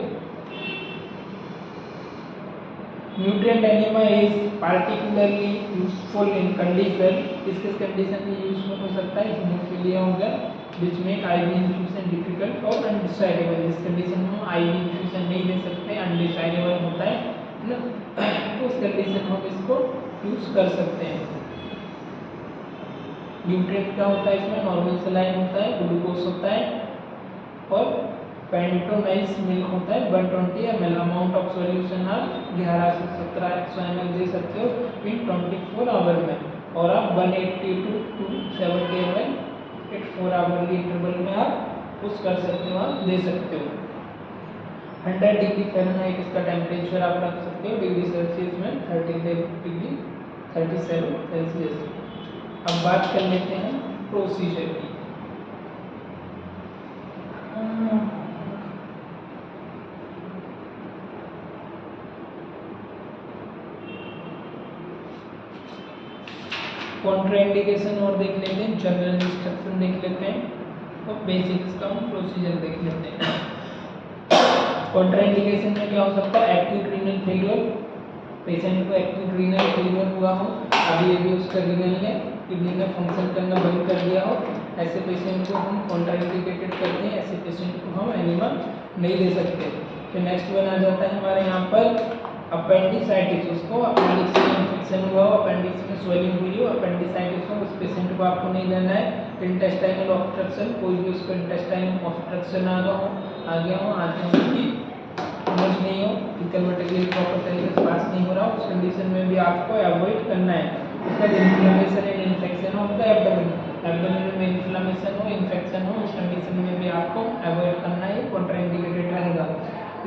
Nutrient enema is particularly useful in condition, किस कंडीशन में यूजफुल हो सकता है? हीमोफिलिया हो गया, which make IV infusion difficult और अनडिसाइडेबल, इस कंडीशन में हम आईवी इन्फ्यूजन नहीं दे सकते, अनडिसाइडेबल होता है ना, तो उस कंडीशन में हम इसको यूज कर सकते हैं। न्यूट्रिएंट क्या होता है इसमें? नॉर्मल सलाइन होता है, ग्लूकोज होता है और पेंटोनाइज मिल्क होता है 120 ml, अमाउंट ऑफ सॉल्यूशन आप 11 से 1700 ml दे सकते हो इन 24 आवर में, और आप 180 to 270 ml 4 आवरली इंटरवल में आप पुश कर सकते हो, आप दे सकते हो। 100 डिग्री फ़ारेनहाइट इसका टेम्परेचर आप रख सकते हो, डिग्री सेल्सियस में 37 सेल्सियस। अब बात कर लेते हैं प्रोसीजर की। कॉन्ट्राइंडिकेशन और देख लेते हैं, जनरल इंस्ट्रक्शन देख लेते हैं और बेसिक इसका हम प्रोसीजर देख लेते हैं। कॉन्ट्राइंडिकेशन में क्या हो सकता है? एक्यूट रीनल फेलियर, पेशेंट को एक्यूट रीनल फेलियर हुआ हो, अभी अभी उसका रीनल ने किडनी ने फंक्शन करना बंद कर दिया हो, ऐसे पेशेंट को हम कॉन्ट्राइंडिकेटेड करते हैं, ऐसे पेशेंट को हम एनिमा नहीं दे सकते। फिर नेक्स्ट वन आ जाता है हमारे यहाँ पर अपेंडिसाइटिस, उसको अपेंडिक्स में इन्फेक्शन हुआ हो, अपेंडिक्स में स्वेलिंग हुई हो, अपेंडिसाइटिस हो, उस पेशेंट को आपको नहीं देना है। इंटेस्टाइनल ऑब्स्ट्रक्शन, कोई भी उसको इंटेस्टाइन ऑब्स्ट्रक्शन आ गया हो, आगे उसकी समझ नहीं हो, फीकल मटेरियल प्रॉपर तरीके से पास नहीं हो रहा हो, उस कंडीशन में भी आपको अवॉइड करना है। उसका इन्फ्लेमेशन एंड इन्फेक्शन हो, मतलब एब्डोमेन में इन्फ्लेमेशन हो, इन्फेक्शन हो, उस कंडीशन में भी आपको अवॉइड करना है, कॉन्ट्राइंडिकेटेड रहेगा।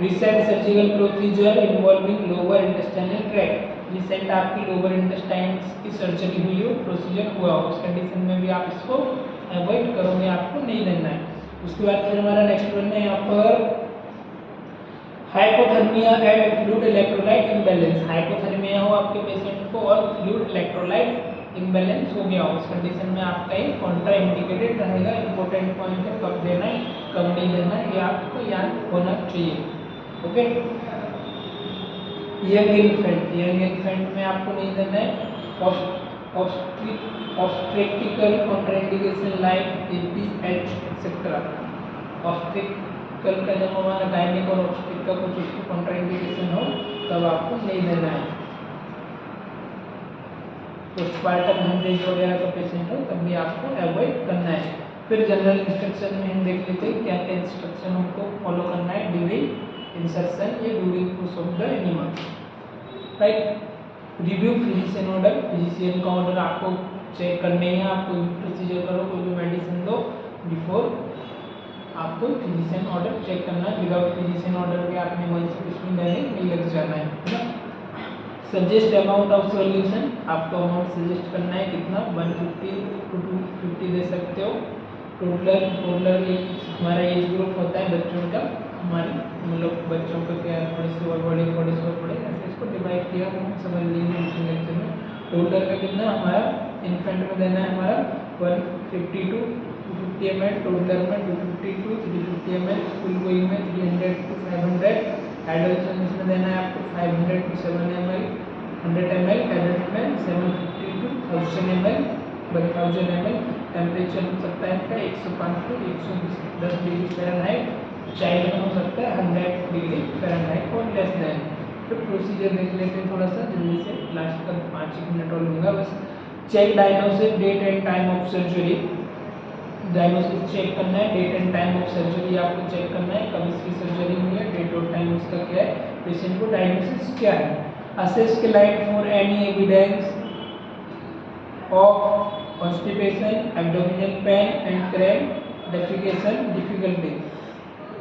Recent surgical procedure involving lower intestinal tract, recent आपकी लोअर इंटेस्टाइन की सर्जरी हुई हो, प्रोसीजर हुआ हो, उस कंडीशन में भी आप इसको अवॉइड करोगे, आपको नहीं लेना है। उसके बाद फिर हमारा नेक्स्ट वन है यहाँ पर hypothermia and fluid electrolyte imbalance, hypothermia हो आपके पेशेंट को और फ्लूइड इलेक्ट्रोलाइट इम्बैलेंस हो गया हो, उस कंडीशन में आपका ये कॉन्ट्राइंडिकेटेड रहेगा। इंपॉर्टेंट पॉइंट है, कब देना है कब नहीं देना है ये आपको याद होना चाहिए। ओके, यंग इन्फेंट में आपको नहीं देना है। ऑब्स्ट्रेक्टिकल कॉन्ट्राइंडिकेशन लाइक एपीएच एक्सेट्रा, ऑब्स्ट्रेक्टिकल का जब हमारा गायनिक और ऑब्स्ट्रिक का कुछ उसको कॉन्ट्राइंडिकेशन हो तब आपको नहीं देना है। पोस्टपार्टम हेमरेज वगैरह का पेशेंट हो तब भी आपको अवॉइड करना है। फिर जनरल इंस्ट्रक्शन में हम देख लेते हैं क्या क्या इंस्ट्रक्शन हमको फॉलो करना है ड्यूरिंग इंसर्शन या during push off the enema. Right, review physician order, physician का ऑर्डर आपको चेक करने हैं, आप कोई भी प्रोसीजर करो, कोई भी मेडिसिन दो, बिफोर आपको फिजिशियन ऑर्डर चेक करना है। विदाउट फिजिशियन ऑर्डर के आपने मन से कुछ भी नहीं लग जाना है ना। सजेस्ट अमाउंट ऑफ सॉल्यूशन, आपको अमाउंट सजेस्ट करना है कितना, 150 to 250 दे सकते हो। टोटलर हमारा एज ग्रुप होता है बच्चों का, हमारे मतलब बच्चों का क्या थोड़े से और बड़े ऐसे इसको डिवाइड किया हम समझ लेंगे इस लेक्चर में। टोटलर का कितना हमारा इन्फेंट में देना है हमारा 150 to 250 ml, टोटलर में 250 to 350 ml, स्कूल गोइंग में 300 to 500, एडल्ट में देना है आपको 500 to 700 ml, 100 ml, एडल्ट में 750 to 1000 ml, 1000 ml। टेम्परेचर हो सकता है इसका 105 to 110 डिग्री फ़ारेनहाइट, चाइल्ड में हो सकता है 100 डिग्री फ़ारेनहाइट और लेस देन। तो प्रोसीजर देख लेते हैं थोड़ा सा जल्दी से, लास्ट तक 5 मिनट और लूँगा बस। Check diagnosis, date and time of surgery, diagnosis check करना है, date and time of surgery आपको चेक करना है, कब इसकी सर्जरी हुई है, डेट और टाइम उसका क्या है, पेशेंट को डायग्नोसिस क्या है। Assess client for any evidence of constipation, abdominal pain and cramp, defecation difficulty,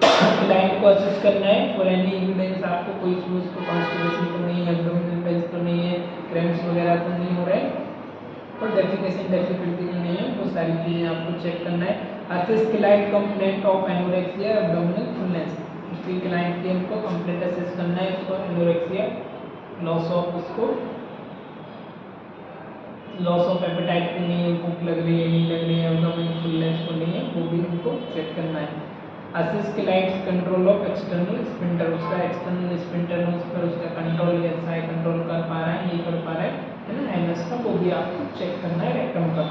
client को असिस्ट करना है फॉर एनी एविडेंस, आपको कोई चीज़ को कॉन्स्टिपेशन तो नहीं है, एब्डोमिनल पेन्स तो नहीं है, क्रैम्प्स वगैरह तो नहीं हो रहा है और डेफिकेशन डिफिकल्टी तो नहीं है, वो सारी चीज़ें आपको चेक करना है। Assist client complaint of anorexia abdominal fullness, उसकी क्लाइंट की हमको कंप्लेंट असिस्ट करना है, उसको एनोरेक्सिया, लॉस ऑफ उसको लॉस ऑफ एपेटाइट को नहीं है, भूख लग रही है नहीं लग रही है, एब्डोमिनल फुलनेस को नहीं है, वो भी हमको चेक करना है। Assist clients control of external sphincter, उसका एक्सटर्नल स्पिंटर है उस पर उसका कंट्रोल कैसा है, कंट्रोल कर पा रहा है नहीं कर पा रहा है ना, एनएस का, वो भी आपको चेक करना है रेक्टम का।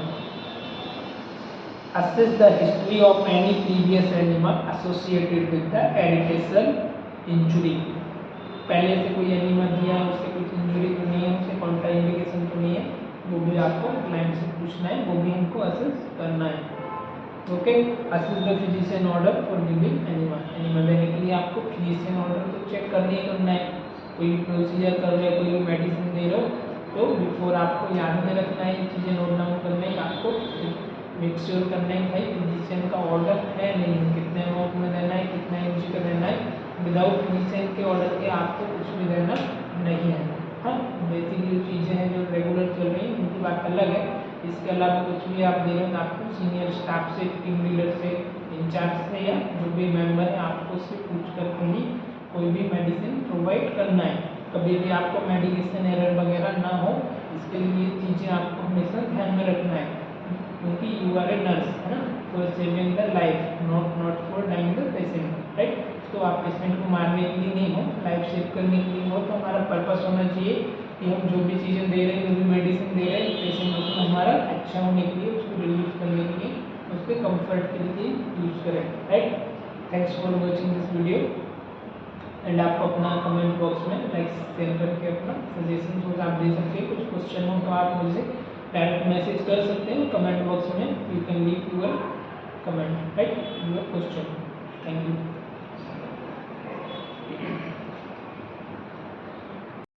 Assist the history of any previous enema associated with the irritation injury, पहले से कोई एनिमा दिया है उससे कुछ इंजुरी तो नहीं है, उससे कॉन्ट्रा इंडिकेशन तो नहीं है, वो भी आपको क्लाइंट से पूछना है, वो भी हमको असिस्ट करना है। Okay, assist the physician order for giving enema, enema देने के लिए आपको फिजिशियन ऑर्डर तो चेक करना ही करना है, कोई भी प्रोसीजर कर रहे हो, कोई भी मेडिसिन दे रहे हो तो बिफोर आपको याद में रखना है, ये चीज़ें नोट डाउन करना है, आपको मेक श्योर करना है भाई फिजिशियन का ऑर्डर है नहीं, कितने अमाउंट में देना है, कितना यूज का देना है, विदाउट फिजिशियन के ऑर्डर के आपको कुछ भी देना नहीं है। हाँ, बेसिक जो चीज़ें हैं जो रेगुलर चल रही हैं उनकी बात अलग है, इसके अलावा कुछ भी आप दे रहे हो तो आपको सीनियर स्टाफ से, टीम लीडर से, इंचार्ज से या जो भी मेंबर है आपको उससे पूछ करके ही कोई भी मेडिसिन प्रोवाइड करना है, कभी भी आपको मेडिकेशन एरर वगैरह ना हो, इसके लिए ये चीज़ें आपको हमेशा ध्यान में रखना है, क्योंकि यू आर ए नर्स है ना, for saving the life, not for dying the patient, right. तो आप पेशेंट को मारने के लिए नहीं हो, लाइफ सेव करने के लिए हो, तो हमारा पर्पस होना चाहिए कि हम जो भी चीज़ें दे रहे हैं, जो भी मेडिसिन दे रहे हैं पेशेंट उसको हमारा अच्छा होने के लिए, उसको रिलीफ करने के लिए, उसके कंफर्ट के लिए यूज़ करें, right. Thanks for watching this video and आप अपना कमेंट बॉक्स में लाइक शेयर करके अपना सजेशन हो आप दे सकते हैं, कुछ क्वेश्चन हो तो आप मुझे डायरेक्ट मैसेज कर सकते हैं कमेंट बॉक्स में, you can leave your comment, right, your question. Thank you.